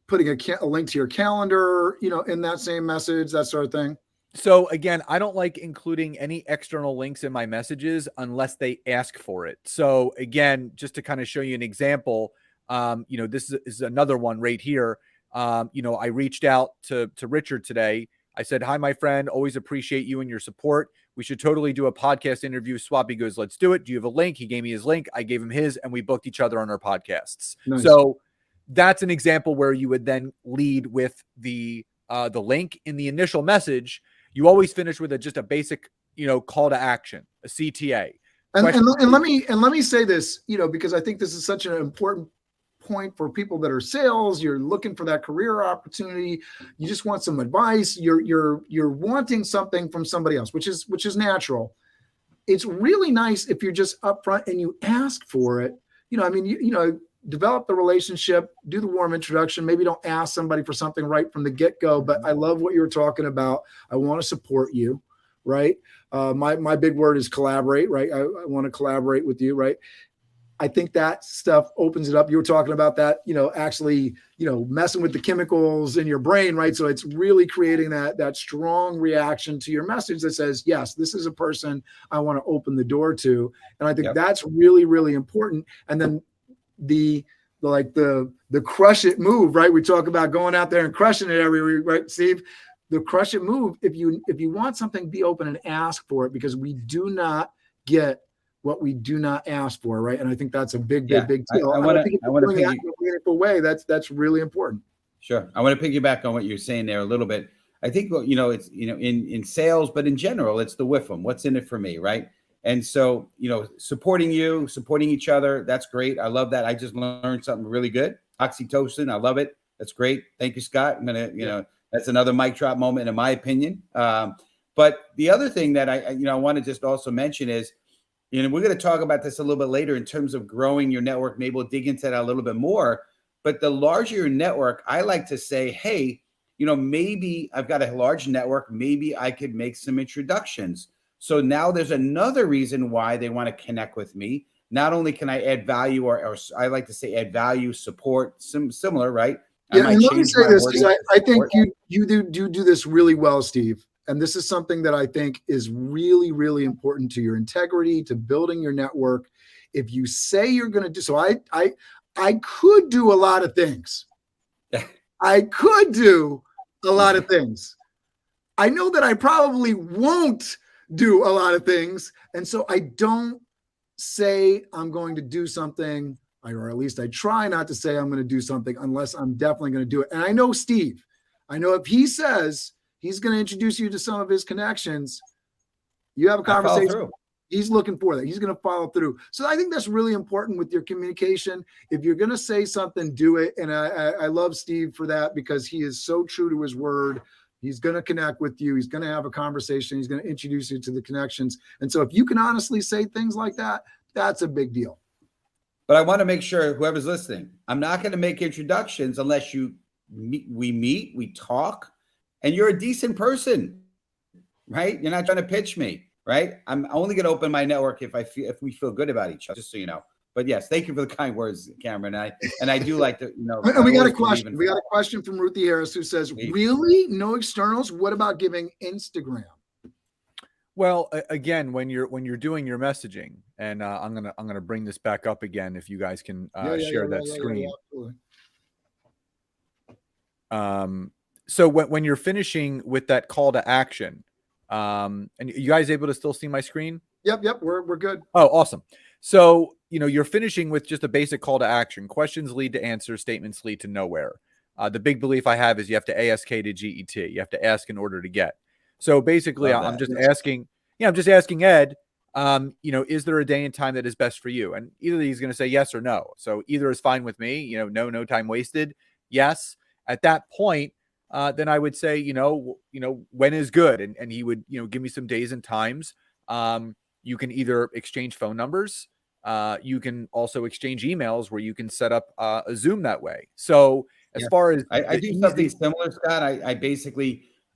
putting a link to your calendar, in that same message, that sort of thing? So again, I don't like including any external links in my messages unless they ask for it. So again, just to kind of show you an example, this is another one right here. I reached out to Richard today. I said, hi, my friend. Always appreciate you and your support. We should totally do a podcast interview. Swappy goes, let's do it. Do you have a link? He gave me his link. I gave him his, and we booked each other on our podcasts. Nice. So that's an example where you would then lead with the link in the initial message. You always finish with just a basic, call to action, a CTA. And let me say this, because I think this is such an important point for people that are sales. You're looking for that career opportunity. You just want some advice. You're wanting something from somebody else, which is natural. It's really nice if you're just upfront and you ask for it. Develop the relationship, do the warm introduction. Maybe don't ask somebody for something right from the get-go, but I love what you were talking about. I want to support you, right? My big word is collaborate, right? I want to collaborate with you, right? I think that stuff opens it up. You were talking about that, actually, messing with the chemicals in your brain, right? So it's really creating that strong reaction to your message that says, yes, this is a person I want to open the door to. And I think that's really, really important. And then the crush it move, right? We talk about going out there and crushing it every week, right, Steve? The crush it move. If you want something, be open and ask for it, because we do not get what we do not ask for, right? And I think that's a big deal. I want to in a meaningful way. That's really important. Sure. I want to piggyback on what you're saying there a little bit. I think, it's, in sales, but in general, it's the WIFM. What's in it for me, right? And so, supporting each other, that's great. I love that. I just learned something really good. Oxytocin, I love it. That's great. Thank you, Scott. I'm going to, that's another mic drop moment in my opinion. But the other thing that I want to just also mention is, we're going to talk about this a little bit later in terms of growing your network. Maybe we'll dig into that a little bit more. But the larger your network, I like to say, hey, maybe I've got a large network. Maybe I could make some introductions. So now there's another reason why they want to connect with me. Not only can I add value, or I like to say add value, support, similar, right? Yeah, and let me say this, because I think you do this really well, Steve. And this is something that I think is really, really important to your integrity, to building your network. If you say you're going to do, so I could do a lot of things. I could do a lot of things. I know that I probably won't do a lot of things. And so I don't say I'm going to do something, or at least I try not to say I'm going to do something unless I'm definitely going to do it. And I know Steve, if he says he's going to introduce you to some of his connections, you have a conversation. He's looking for that. He's going to follow through. So I think that's really important with your communication. If you're going to say something, do it. And I love Steve for that, because he is so true to his word. He's going to connect with you. He's going to have a conversation. He's going to introduce you to the connections. And so if you can honestly say things like that, that's a big deal. But I want to make sure whoever's listening, I'm not going to make introductions unless we meet, we talk, and you're a decent person, right? You're not trying to pitch me, right? I'm only going to open my network if we feel good about each other, just so you know. But yes, thank you for the kind words, Cameron. And I do like to, And we got a question. We got a question from Ruthie Harris, who says, "Really, no externals? What about giving Instagram?" Well, again, when you're doing your messaging, and I'm gonna bring this back up again, if you guys can share that screen. So when you're finishing with that call to action, and you guys able to still see my screen? Yep, we're good. Oh, awesome. So you're finishing with just a basic call to action. Questions lead to answers. Statements lead to nowhere. The big belief I have is you have to ASK to GET. You have to ask in order to get. So basically, I'm just asking Ed, is there a day and time that is best for you? And either he's going to say yes or no. So either is fine with me, no time wasted. Yes. At that point, then I would say, when is good? And he would, give me some days and times. You can either exchange phone numbers. You can also exchange emails where you can set up a Zoom that way. So as far as I do something similar, Scott,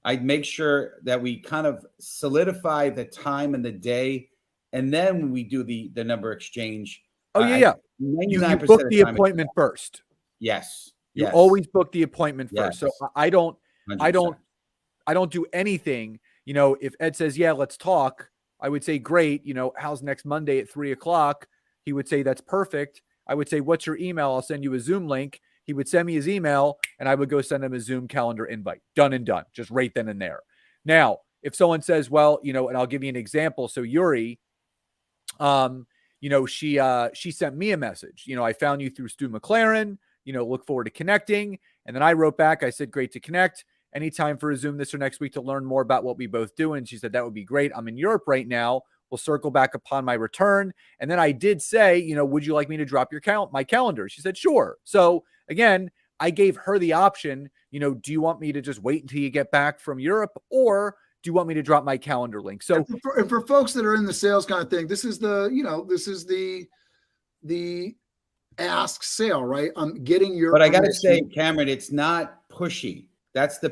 I'd make sure that we kind of solidify the time and the day, and then we do the number exchange. Oh yeah. You book the appointment first. Yes. You always book the appointment first. Yes. So I don't do anything. If Ed says, yeah, let's talk, I would say, great. How's next Monday at 3:00? He would say, that's perfect. I would say, what's your email? I'll send you a Zoom link. He would send me his email, and I would go send him a Zoom calendar invite. Done and done. Just right then and there. Now, if someone says, well, and I'll give you an example. So Yuri, she sent me a message. I found you through Stu McLaren, look forward to connecting. And then I wrote back, I said, great to connect. Anytime for a Zoom this or next week to learn more about what we both do. And she said, that would be great. I'm in Europe right now. We'll circle back upon my return. And then I did say, would you like me to drop my calendar? She said, sure. So again, I gave her the option, do you want me to just wait until you get back from Europe, or do you want me to drop my calendar link? So and for folks that are in the sales kind of thing, this is the ask sale, right? I'm getting your. But I got to say, Cameron, it's not pushy. That's the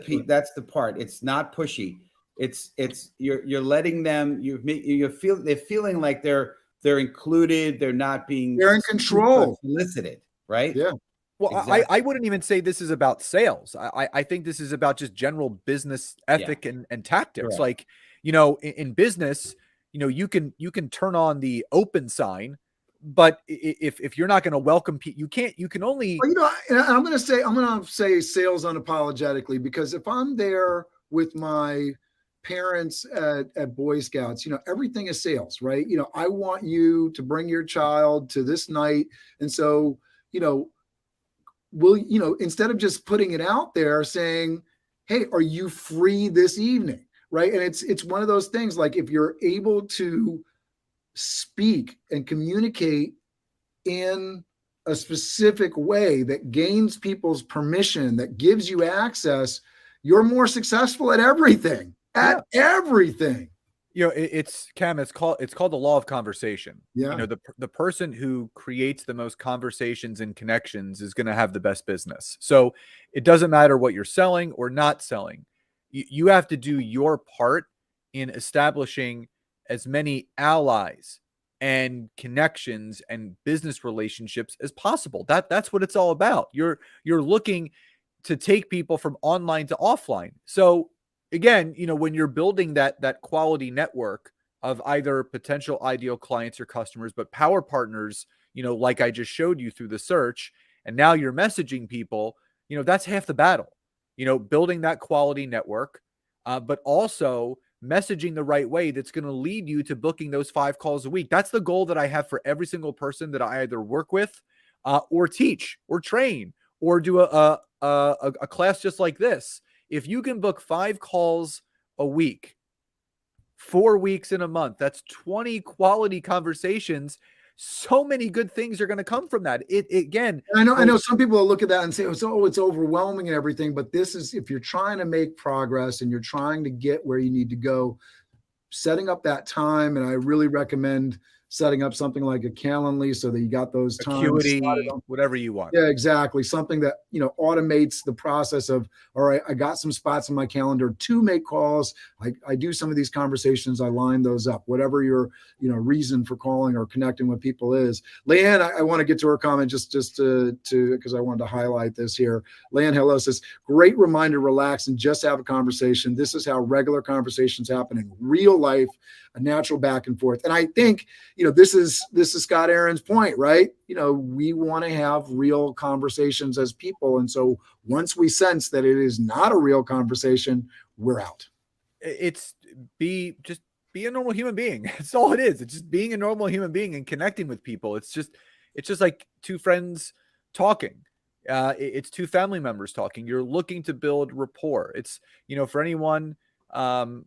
part. It's not pushy. It's you're letting them. They're feeling like they're included. They're not being. They're in control. Solicited, right? Yeah. Well, exactly. I wouldn't even say this is about sales. I think this is about just general business ethic and tactics. Correct. Like, in business, you can turn on the open sign, but if you're not going to welcome people, you can only. Well, I'm going to say sales unapologetically, because if I'm there with my parents at Boy Scouts, everything is sales, right? I want you to bring your child to this night. And so, instead of just putting it out there saying, hey, are you free this evening? Right. And it's one of those things, like, if you're able to speak and communicate in a specific way that gains people's permission, that gives you access, you're more successful at everything. Everything. It's Cam. It's called the law of conversation. Yeah. The person who creates the most conversations and connections is going to have the best business. So it doesn't matter what you're selling or not selling. You have to do your part in establishing as many allies and connections and business relationships as possible. That's what it's all about. You're looking to take people from online to offline. So again, when you're building that quality network of either potential ideal clients or customers, but power partners, like I just showed you through the search, and now you're messaging people, that's half the battle, building that quality network, but also messaging the right way that's going to lead you to booking those 5 calls a week. That's the goal that I have for every single person that I either work with or teach or train or do a class just like this. If you can book 5 calls a week, 4 weeks in a month, that's 20 quality conversations. So many good things are going to come from that. Again, I know some people will look at that and say, it's overwhelming and everything. But this is, if you're trying to make progress and you're trying to get where you need to go, setting up that time. And I really recommend setting up something like a Calendly so that you got those times, Acuity, whatever you want. Yeah, exactly. Something that, automates the process of, all right, I got some spots in my calendar to make calls. I do some of these conversations. I line those up, whatever your, reason for calling or connecting with people is. Leanne, I want to get to her comment just to because I wanted to highlight this here. Leanne, hello, says, great reminder, relax and just have a conversation. This is how regular conversations happen in real life, a natural back and forth. And I think, this is Scott Aaron's point, right? We want to have real conversations as people. And so once we sense that it is not a real conversation, we're out. Just be a normal human being. That's all it is. It's just being a normal human being and connecting with people. It's just like 2 friends talking. It's 2 family members talking. You're looking to build rapport. It's, for anyone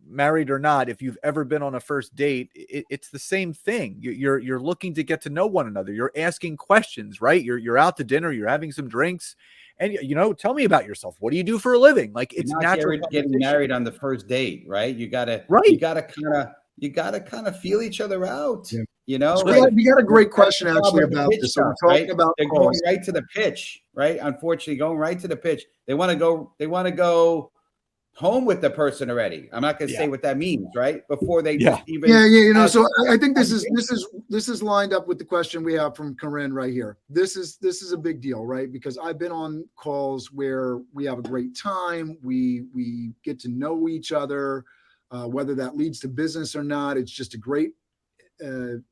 married or not, if you've ever been on a first date, it's the same thing. You're looking to get to know one another. You're asking questions, right? You're out to dinner, you're having some drinks, and tell me about yourself. What do you do for a living? Like, it's natural. Getting married on the first date, right? You gotta kind of feel each other out. Yeah. You know, we got a great question actually about this. So we're talking about they're going right to the pitch, right? Unfortunately, going right to the pitch. They want to go home with the person already. I'm not going to say what that means, right? Before they just even So I think this is lined up with the question we have from Corinne right here. This is a big deal, right? Because I've been on calls where we have a great time, we get to know each other, whether that leads to business or not. It's just a great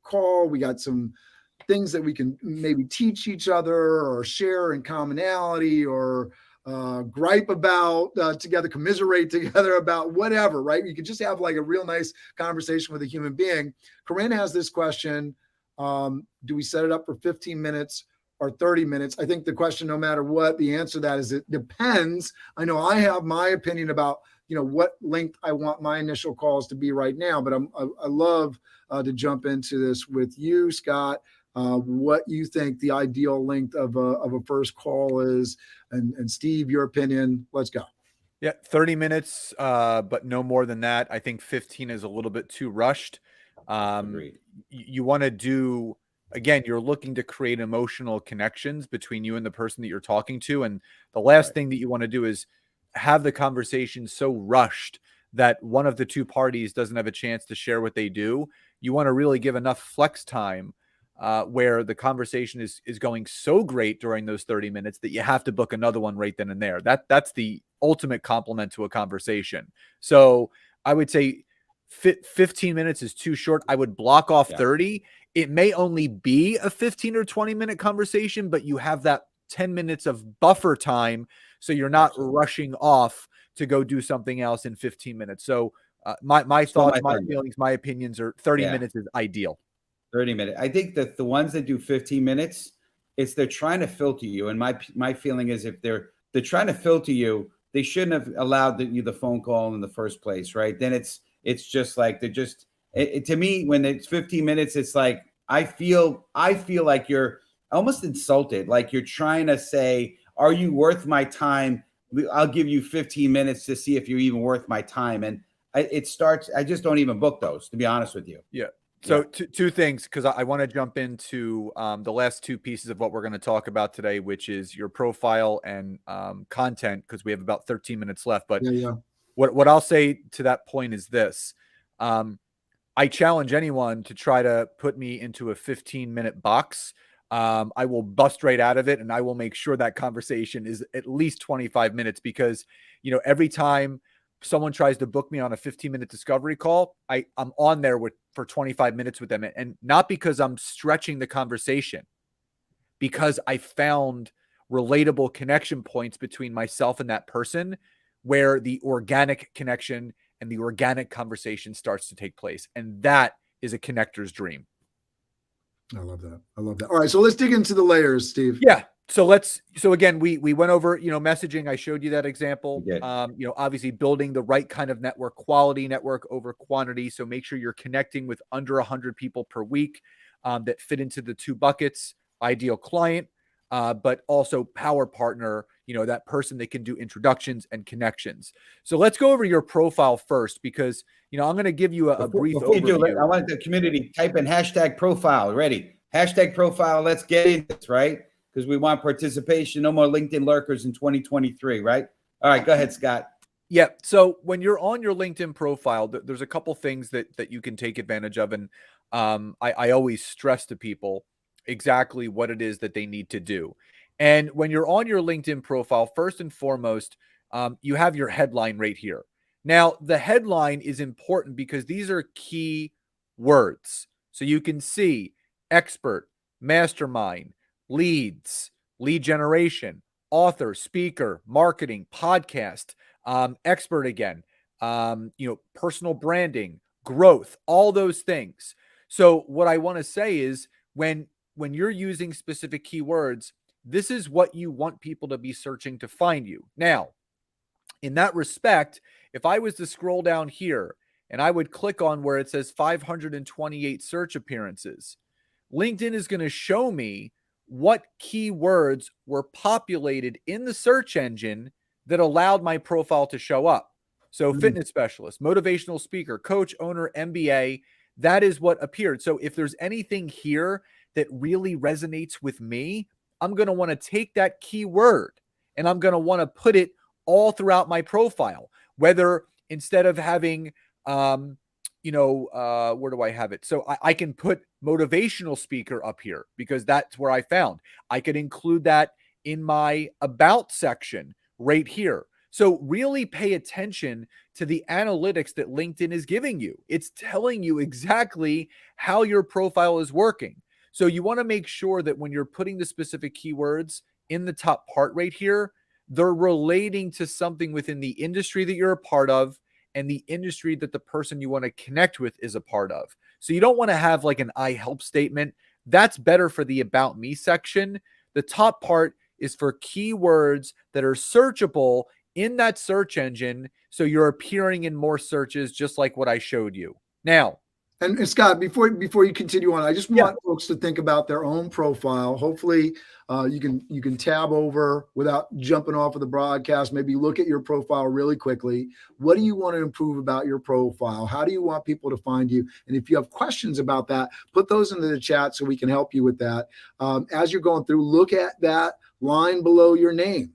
call. We got some things that we can maybe teach each other or share in commonality, or gripe about together, commiserate together about whatever, right? You can just have like a real nice conversation with a human being. Corinne has this question. Do we set it up for 15 minutes or 30 minutes? I think the question, no matter what, the answer to that is it depends. I know I have my opinion about, what length I want my initial calls to be right now, but I love to jump into this with you, Scott. What you think the ideal length of a first call is, and Steve, your opinion. Let's go. Yeah, 30 minutes, but no more than that. I think 15 is a little bit too rushed. Agreed. You want to do, again, you're looking to create emotional connections between you and the person that you're talking to. And the last thing that you want to do is have the conversation so rushed that one of the two parties doesn't have a chance to share what they do. You want to really give enough flex time where the conversation is going so great during those 30 minutes that you have to book another one right then and there. That's the ultimate compliment to a conversation. So I would say 15 minutes is too short. I would block off 30. It may only be a 15 or 20-minute conversation, but you have that 10 minutes of buffer time, so you're not rushing off to go do something else in 15 minutes. So my thoughts, my feelings, my opinions are 30 minutes is ideal. 30 minutes. I think that the ones that do 15 minutes, they're trying to filter you. And my feeling is if they're trying to filter you, they shouldn't have allowed you the phone call in the first place, right? Then it's just like to me, when it's 15 minutes, it's like I feel like you're almost insulted, like you're trying to say, are you worth my time? I'll give you 15 minutes to see if you're even worth my time. And I just don't even book those, to be honest with you. Yeah. So two things, because I want to jump into the last two pieces of what we're going to talk about today, which is your profile and content, because we have about 13 minutes left. But what I'll say to that point is this. I challenge anyone to try to put me into a 15-minute box. I will bust right out of it, and I will make sure that conversation is at least 25 minutes because, every time someone tries to book me on a 15-minute discovery call, I'm on there for 25 minutes with them. And not because I'm stretching the conversation, because I found relatable connection points between myself and that person where the organic connection and the organic conversation starts to take place. And that is a connector's dream. I love that. All right. So let's dig into the layers, Steve. Yeah. So again, we went over, messaging. I showed you that example. Obviously building the right kind of network, quality network over quantity. So make sure you're connecting with under 100 people per week that fit into the two buckets: ideal client, but also power partner, that person that can do introductions and connections. So let's go over your profile first, because, I'm going to give you a brief overview. I want the community type in #profile. Ready? #profile. Let's get into this, right? Because we want participation. No more LinkedIn lurkers in 2023, right? All right, go ahead, Scott. Yeah. So when you're on your LinkedIn profile, there's a couple things that you can take advantage of. And I always stress to people exactly what it is that they need to do. And when you're on your LinkedIn profile, first and foremost, you have your headline right here. Now, the headline is important because these are key words. So you can see expert, mastermind, leads, lead generation, author, speaker, marketing, podcast, expert again, personal branding, growth, all those things. So what I want to say is when you're using specific keywords, this is what you want people to be searching to find you. Now, in that respect, if I was to scroll down here and I would click on where it says 528 search appearances, LinkedIn is going to show me what keywords were populated in the search engine that allowed my profile to show up. So fitness specialist, motivational speaker, coach, owner, MBA, that is what appeared. So if there's anything here that really resonates with me, I'm going to want to take that keyword and I'm going to want to put it all throughout my profile, whether instead of having, where do I have it? So I can put motivational speaker up here because that's where I found. I could include that in my about section right here. So really pay attention to the analytics that LinkedIn is giving you. It's telling you exactly how your profile is working. So you want to make sure that when you're putting the specific keywords in the top part right here, they're relating to something within the industry that you're a part of and the industry that the person you want to connect with is a part of. So you don't want to have like an I help statement. That's better for the about me section. The top part is for keywords that are searchable in that search engine. So you're appearing in more searches, just like what I showed you. Now, And Scott, before you continue on, I just Yeah. want folks to think about their own profile. Hopefully, you can tab over without jumping off of the broadcast. Maybe look at your profile really quickly. What do you want to improve about your profile? How do you want people to find you? And if you have questions about that, put those into the chat so we can help you with that. As you're going through, look at that line below your name.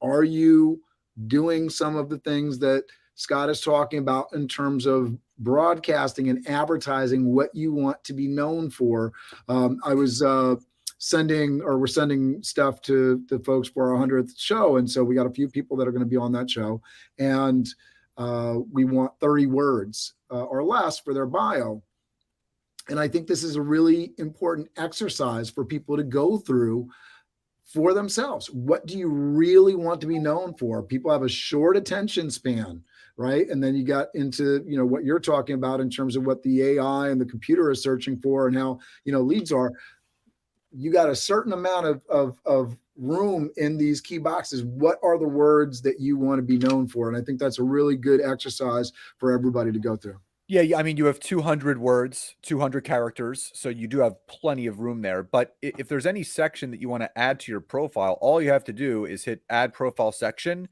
Are you doing some of the things that Scott is talking about in terms of broadcasting and advertising what you want to be known for? I was we're sending stuff to the folks for our 100th show. And so we got a few people that are going to be on that show. And we want 30 words or less for their bio. And I think this is a really important exercise for people to go through for themselves. What do you really want to be known for? People have a short attention span, right? And then you got into, what you're talking about in terms of what the AI and the computer is searching for and how, leads are. You got a certain amount of room in these key boxes. What are the words that you want to be known for? And I think that's a really good exercise for everybody to go through. Yeah, I mean, you have 200 words, 200 characters, so you do have plenty of room there. But if there's any section that you want to add to your profile, all you have to do is hit add profile section,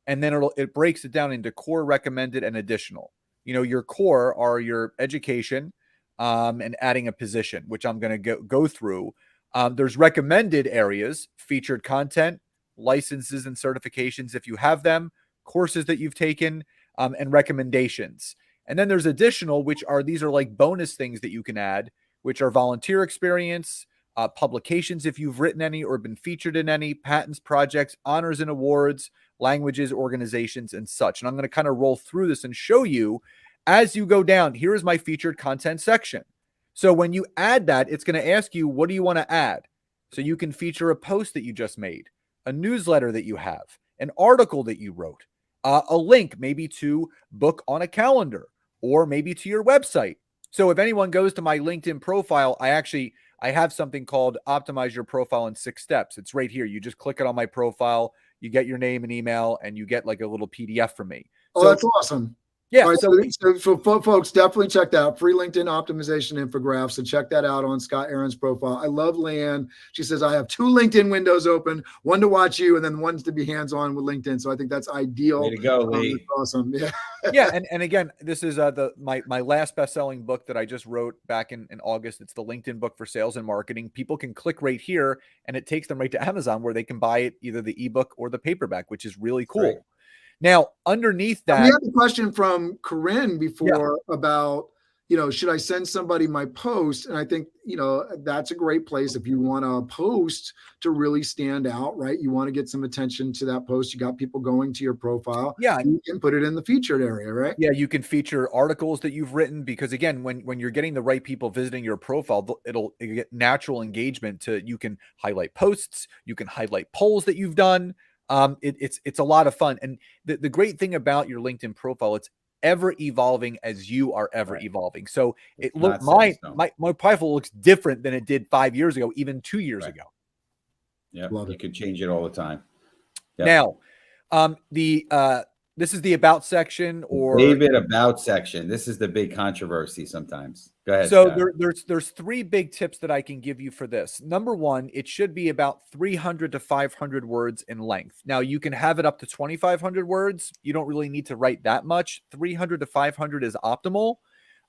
and then it breaks it down into core, recommended, and additional. Your core are your education and adding a position, which I'm going to go through. There's recommended areas, featured content, licenses and certifications if you have them, courses that you've taken, and recommendations. And then there's additional, these are like bonus things that you can add, which are volunteer experience, publications if you've written any or been featured in any, patents, projects, honors and awards, languages, organizations, and such. And I'm going to kind of roll through this and show you as you go down. Here is my featured content section. So when you add that, it's going to ask you, what do you want to add? So you can feature a post that you just made, a newsletter that you have, an article that you wrote, a link maybe to book on a calendar, or maybe to your website. So if anyone goes to my LinkedIn profile, I have something called Optimize Your Profile in 6 Steps. It's right here. You just click it on my profile, you get your name and email, and you get like a little PDF from me. Oh, so, that's awesome. Yeah. Right, so folks, definitely check that out. Free LinkedIn optimization infograph. So check that out on Scott Aaron's profile. I love Leanne. She says, I have 2 LinkedIn windows open, one to watch you and then one's to be hands-on with LinkedIn. So I think that's ideal. Way to go, Lee. Awesome. Yeah. Yeah. And again, this is my last best-selling book that I just wrote back in August. It's the LinkedIn book for sales and marketing. People can click right here and it takes them right to Amazon where they can buy it, either the ebook or the paperback, which is really cool. Right. Now, underneath that, we had a question from Corinne before about, should I send somebody my post? And I think, that's a great place if you want a post to really stand out, right? You want to get some attention to that post. You got people going to your profile. Yeah. You can put it in the featured area, right? Yeah, you can feature articles that you've written because, again, when you're getting the right people visiting your profile, it'll get natural engagement you can highlight posts, you can highlight polls that you've done. It's a lot of fun. And the great thing about your LinkedIn profile, it's ever evolving as you are ever evolving. So my profile looks different than it did 5 years ago, even 2 years ago. Yeah. You can change it all the time. Yep. Now, this is the about section or David about section. This is the big controversy sometimes. Go ahead. So there's 3 big tips that I can give you for this. Number 1, it should be about 300 to 500 words in length. Now you can have it up to 2,500 words. You don't really need to write that much. 300 to 500 is optimal,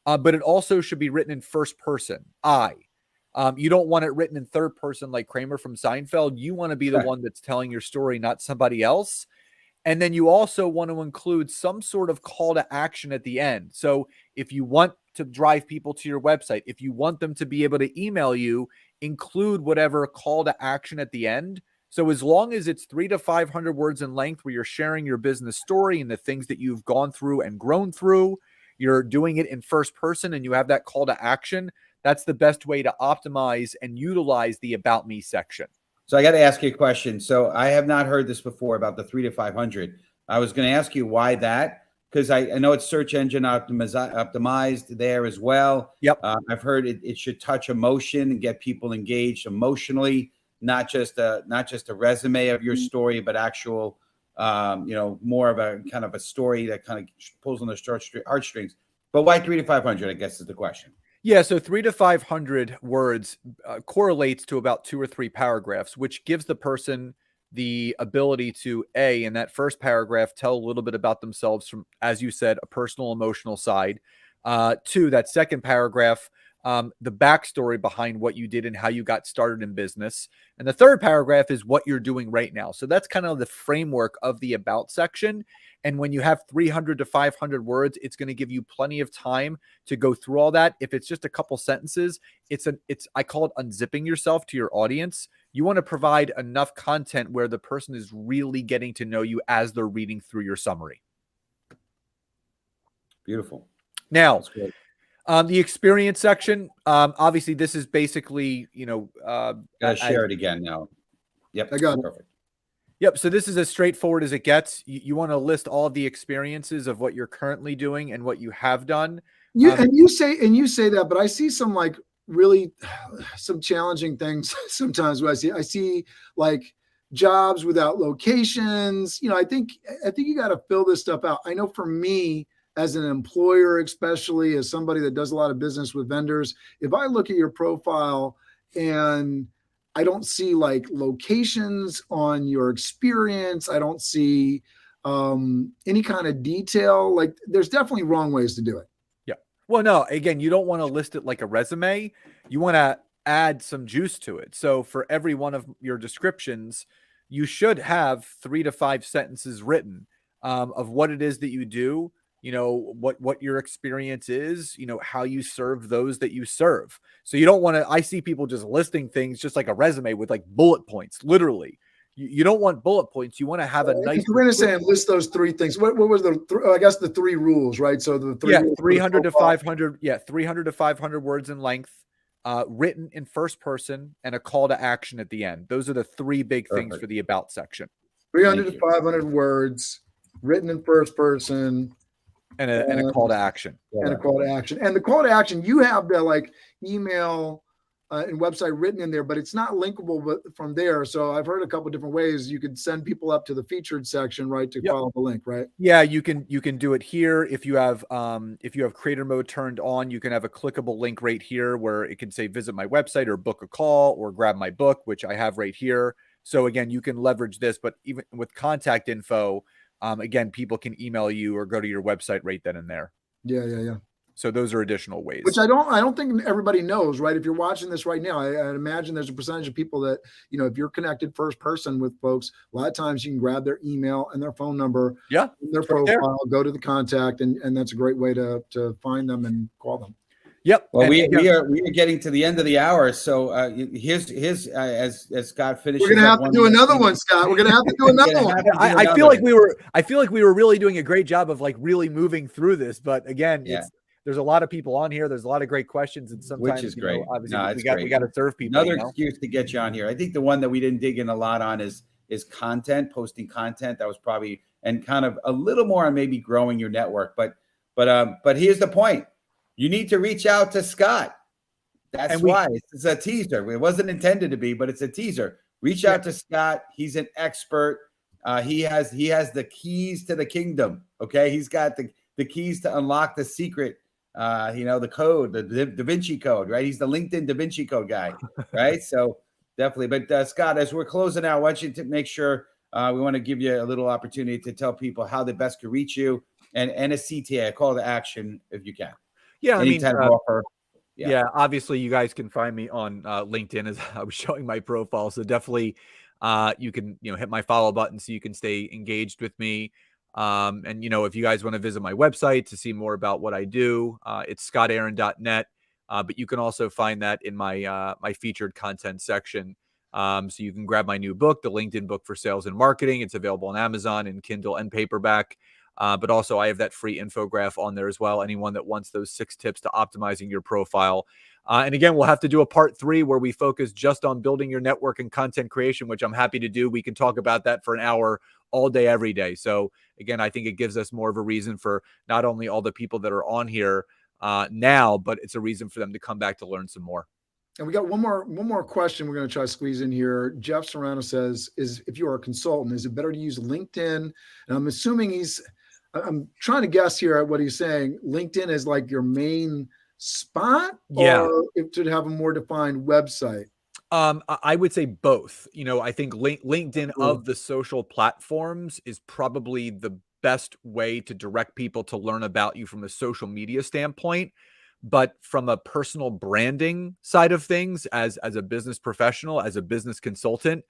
but it also should be written in first person. You don't want it written in third person like Kramer from Seinfeld. You want to be the one that's telling your story, not somebody else. And then you also want to include some sort of call to action at the end. So if you want to drive people to your website, if you want them to be able to email you, include whatever call to action at the end. So as long as it's 300 to 500 words in length where you're sharing your business story and the things that you've gone through and grown through, you're doing it in first person and you have that call to action, that's the best way to optimize and utilize the About Me section. So I got to ask you a question. So I have not heard this before about the 3 to 500. I was going to ask you why that, because I know it's search engine optimized there as well. Yep. I've heard it should touch emotion and get people engaged emotionally, not just a resume of your story, but actual, more of a kind of a story that kind of pulls on the heartstrings. But why 3 to 500? I guess is the question. Yeah, so 3 to 500 words correlates to about 2 or 3 paragraphs, which gives the person the ability to, A, in that first paragraph, tell a little bit about themselves from, as you said, a personal, emotional side. 2, that second paragraph, the backstory behind what you did and how you got started in business. And the third paragraph is what you're doing right now. So that's kind of the framework of the about section. And when you have 300 to 500 words, it's going to give you plenty of time to go through all that. If it's just a couple sentences, I call it unzipping yourself to your audience. You want to provide enough content where the person is really getting to know you as they're reading through your summary. Beautiful. Now, the experience section, obviously this is basically, Gotta share it again now. Yep. I got it. Perfect. Yep. So this is as straightforward as it gets. You want to list all of the experiences of what you're currently doing and what you have done. You say that, but I see some really some challenging things sometimes. What I see like jobs without locations. I think you got to fill this stuff out. I know for me as an employer, especially as somebody that does a lot of business with vendors, if I look at your profile and I don't see locations on your experience, I don't see any kind of detail. There's definitely wrong ways to do it. Yeah. Well, no, again, you don't want to list it like a resume. You want to add some juice to it. So for every one of your descriptions, you should have 3 to 5 sentences written of what it is that you do, what your experience is, how you serve those that you serve. So you don't want to, I see people just listing things just like a resume with bullet points, literally. You don't want bullet points. You want to have a nice. We're going to say list those 3 things. What was I guess the 3 rules, right? So the 3 rules 300 to 500. Yeah. 300 to 500 words in length, written in first person, and a call to action at the end. Those are the 3 big things for the about section. 300 to 500 words written in first person. And a call to action. And a call to action. And the call to action, you have the email and website written in there, but it's not linkable from there. So I've heard a couple of different ways. You could send people up to the featured section, right, to follow the link, right? Yeah, you can do it here. If you have creator mode turned on, you can have a clickable link right here where it can say visit my website or book a call or grab my book, which I have right here. So again, you can leverage this, but even with contact info, again, people can email you or go to your website right then and there. Yeah. So those are additional ways. Which I don't think everybody knows, right? If you're watching this right now, I imagine there's a percentage of people that, if you're connected first person with folks, a lot of times you can grab their email and their phone number, their profile, go to the contact, and that's a great way to find them and call them. Yep. Well, we are getting to the end of the hour, so here's as Scott finishes. We're gonna have to do another one, Scott. We're gonna have to do another one. I feel like we were really doing a great job of really moving through this, but again, there's a lot of people on here. There's a lot of great questions, and sometimes, which is great. Obviously, we got to serve people. Another excuse to get you on here. I think the one that we didn't dig in a lot on is content, posting content. That was probably, and kind of a little more on maybe growing your network. But here's the point. You need to reach out to Scott. That's why it's a teaser. It wasn't intended to be, but it's a teaser. Reach out to Scott. He's an expert. He has the keys to the kingdom. Okay, he's got the keys to unlock the secret. The code, the Da Vinci Code, right? He's the LinkedIn Da Vinci Code guy, right? So definitely. But Scott, as we're closing out, I want you to make sure we want to give you a little opportunity to tell people how they best can reach you and a CTA, a call to action, if you can. Yeah, offer. Yeah, obviously you guys can find me on LinkedIn as I was showing my profile. So definitely you can, hit my follow button so you can stay engaged with me. And if you guys want to visit my website to see more about what I do, it's scottaaron.net. But you can also find that in my my featured content section. So you can grab my new book, the LinkedIn book for sales and marketing. It's available on Amazon in Kindle and paperback. But also I have that free infographic on there as well. Anyone that wants those 6 tips to optimizing your profile. And again, we'll have to do a part 3 where we focus just on building your network and content creation, which I'm happy to do. We can talk about that for an hour all day, every day. So again, I think it gives us more of a reason for not only all the people that are on here now, but it's a reason for them to come back to learn some more. And we got one more question we're going to try to squeeze in here. Jeff Serrano says, if you are a consultant, is it better to use LinkedIn? And I'm assuming I'm trying to guess here at what he's saying. LinkedIn is like your main spot, or if to have a more defined website? I would say both. I think LinkedIn of the social platforms is probably the best way to direct people to learn about you from a social media standpoint. But from a personal branding side of things, as a business professional, as a business consultant,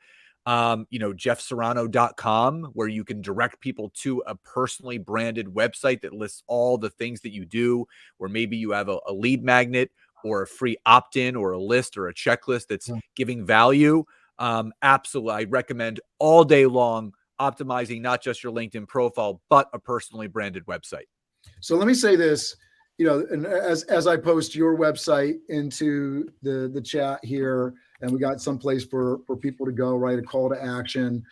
jeffserrano.com, where you can direct people to a personally branded website that lists all the things that you do, or maybe you have a lead magnet or a free opt-in or a list or a checklist that's giving value. Absolutely. I recommend all day long optimizing not just your LinkedIn profile, but a personally branded website. So let me say this, and as I post your website into the chat here, and we got some place for people to go, right? A call to action.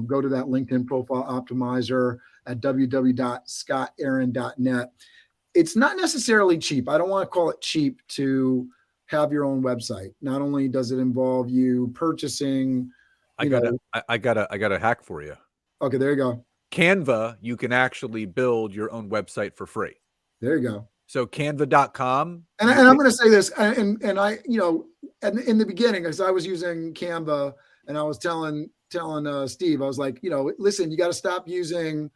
Go to that LinkedIn profile optimizer at www.scottaaron.net. It's not necessarily cheap. I don't want to call it cheap to have your own website. Not only does it involve you purchasing, I got a hack for you. Okay, there you go. Canva, you can actually build your own website for free. There you go. So canva.com. And I'm going to say this, and I, in the beginning, as I was using Canva, and I was telling Steve, I was like, listen, you got to stop using.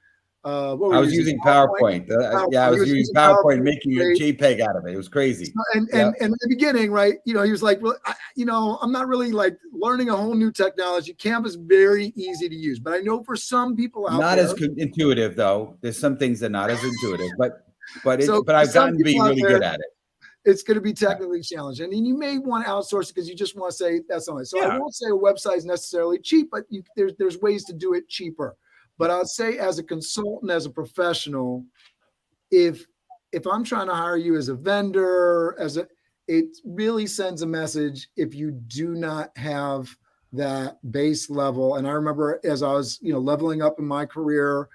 I was using PowerPoint. I was using PowerPoint, making a JPEG out of it. It was crazy. And in the beginning, right? He was like, well, I'm not really like learning a whole new technology. Canva is very easy to use, but I know for some people out not there, as intuitive though. There's some things that are not as intuitive, but So I've gotten to be really good at it. It's going to be technically challenging, and you may want to outsource it because you just want to say that's not it. So I won't say a website is necessarily cheap, but there's ways to do it cheaper. But I'd say as a consultant, as a professional, if I'm trying to hire you as a vendor, it really sends a message if you do not have that base level. And I remember as I was, leveling up in my career,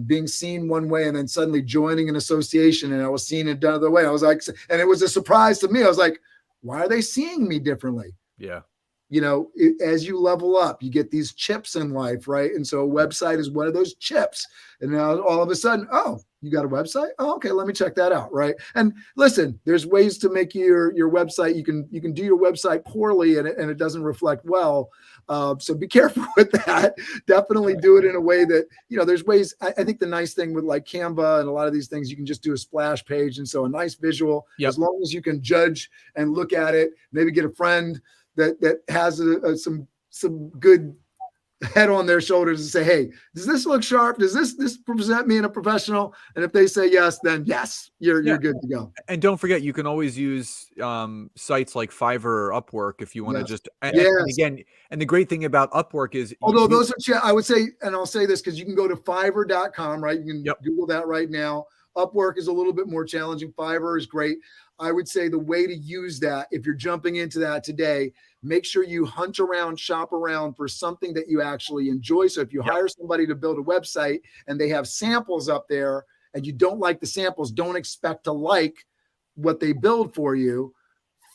being seen one way and then suddenly joining an association and I was seen it another way. I was like, and it was a surprise to me. I was like, why are they seeing me differently? Yeah. As you level up, you get these chips in life, right? And so a website is one of those chips. And now all of a sudden, oh, you got a website? Oh, okay, let me check that out, right? And listen, there's ways to make your website. You can do your website poorly and it doesn't reflect well. So be careful with that. Definitely do it in a way that, there's ways. I think the nice thing with like Canva and a lot of these things, you can just do a splash page. And so a nice visual, as long as you can judge and look at it, maybe get a friend that has some good head on their shoulders and say, hey, does this look sharp? Does this present me in a professional? And if they say yes, then yes, you're good to go. And don't forget, you can always use sites like Fiverr or Upwork if you want to just. And again, and the great thing about Upwork is, although those are, I would say, and I'll say this because you can go to Fiverr.com, right? You can Google that right now. Upwork is a little bit more challenging. Fiverr is great. I would say the way to use that, if you're jumping into that today, make sure you hunt around, shop around for something that you actually enjoy. So if you hire somebody to build a website and they have samples up there and you don't like the samples, don't expect to like what they build for you.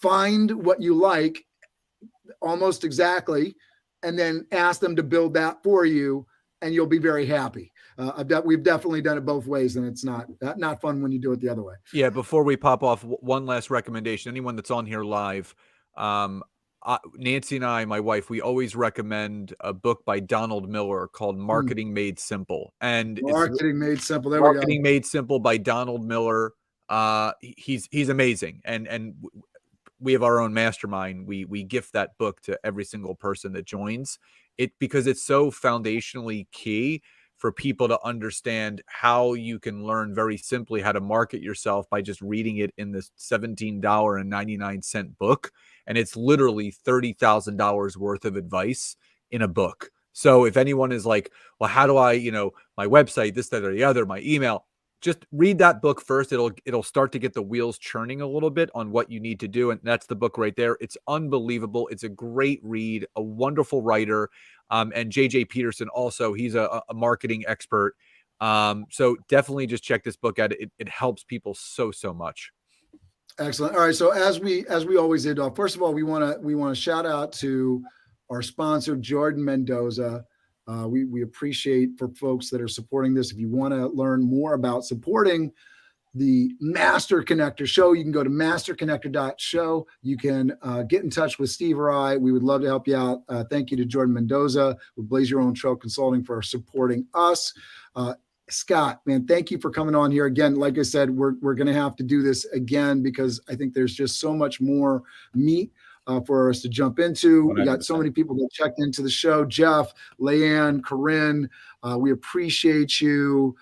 Find what you like almost exactly, and then ask them to build that for you, and you'll be very happy. We've definitely done it both ways, and it's not fun when you do it the other way. Yeah. Before we pop off, one last recommendation. Anyone that's on here live, Nancy and I, my wife, we always recommend a book by Donald Miller called Marketing Made Simple. And Marketing Made Simple. There Marketing Made Simple by Donald Miller. He's amazing. And we have our own mastermind. We gift that book to every single person that joins it because it's so foundationally key for people to understand how you can learn very simply how to market yourself by just reading it in this $17.99 book. And it's literally $30,000 worth of advice in a book So if anyone is like, well, how do I, my website, this, that, or the other, my email, just read that book first. It'll start to get the wheels churning a little bit on what you need to do. And that's the book right there. It's unbelievable. It's a great read, a wonderful writer. And JJ Peterson also, he's a marketing expert. So definitely just check this book out. It helps people so much. Excellent. All right. So as we always did, first of all, we want to shout out to our sponsor, Jordan Mendoza. We appreciate for folks that are supporting this. If you want to learn more about supporting the Master Connector show, you can go to masterconnector.show. You can get in touch with Steve or I. We would love to help you out. Thank you to Jordan Mendoza with Blaze Your Own Trail Consulting for supporting us. Scott, man, thank you for coming on here again. Like I said, we're going to have to do this again because I think there's just so much more meat for us to jump into. 100%. We got so many people that checked into the show. Jeff, Leanne, Corinne, we appreciate you.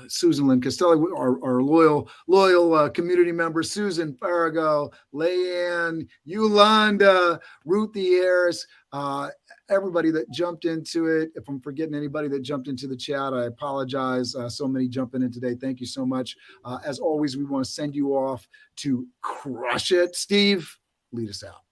Susan Lynn Costello, our loyal community members, Susan Farrago, Leanne, Yolanda, Ruthie Harris, everybody that jumped into it. If I'm forgetting anybody that jumped into the chat, I apologize. So many jumping in today. Thank you so much. As always, we want to send you off to crush it. Steve, lead us out.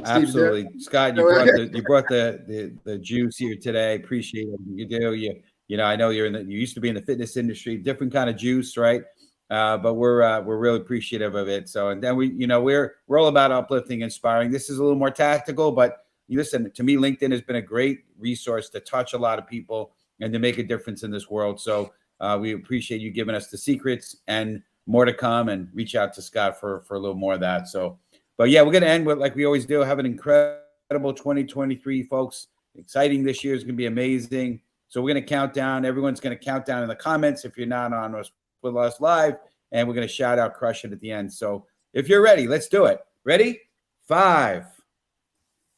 Absolutely. Scott, you brought the juice here today. Appreciate it. You do. I know you used to be in the fitness industry, different kind of juice, right? But we're really appreciative of it. So, and then we're all about uplifting, inspiring. This is a little more tactical, but listen, to me, LinkedIn has been a great resource to touch a lot of people and to make a difference in this world. So we appreciate you giving us the secrets and more to come, and reach out to Scott for a little more of that. So, but yeah, we're going to end with, like we always do, have an incredible 2023, folks. Exciting this year is going to be amazing. So we're going to count down. Everyone's going to count down in the comments if you're not on us with us live, and we're going to shout out Crush It at the end. So if you're ready, let's do it. Ready? 5,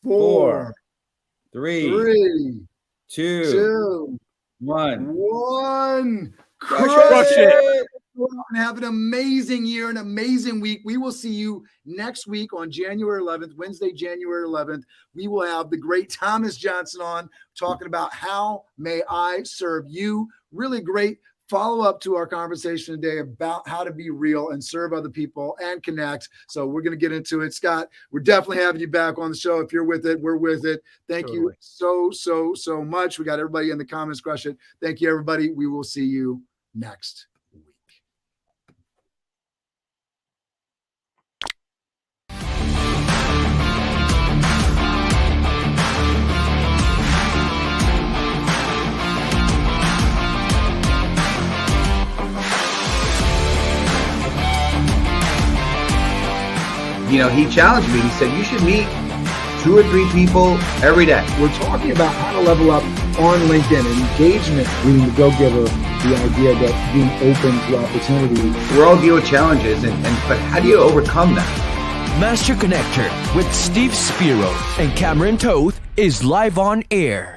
4, 3, 2, 1. Crush it. Have an amazing year, an amazing week. We will see you next week on January 11th, Wednesday, January 11th. We will have the great Thomas Johnson on talking about how may I serve you. Really great follow-up to our conversation today about how to be real and serve other people and connect. So we're going to get into it. Scott, we're definitely having you back on the show. If you're with it, we're with it. Thank you so much. We got everybody in the comments. Crush it. Thank you, everybody. We will see you next week. He challenged me. He said, you should meet 2 or 3 people every day. We're talking about how to level up on LinkedIn, engagement, being the go-giver, the idea that being open to opportunity. We're all dealing with challenges, but how do you overcome that? Master Connector with Steve Spiro and Cameron Toth is live on air.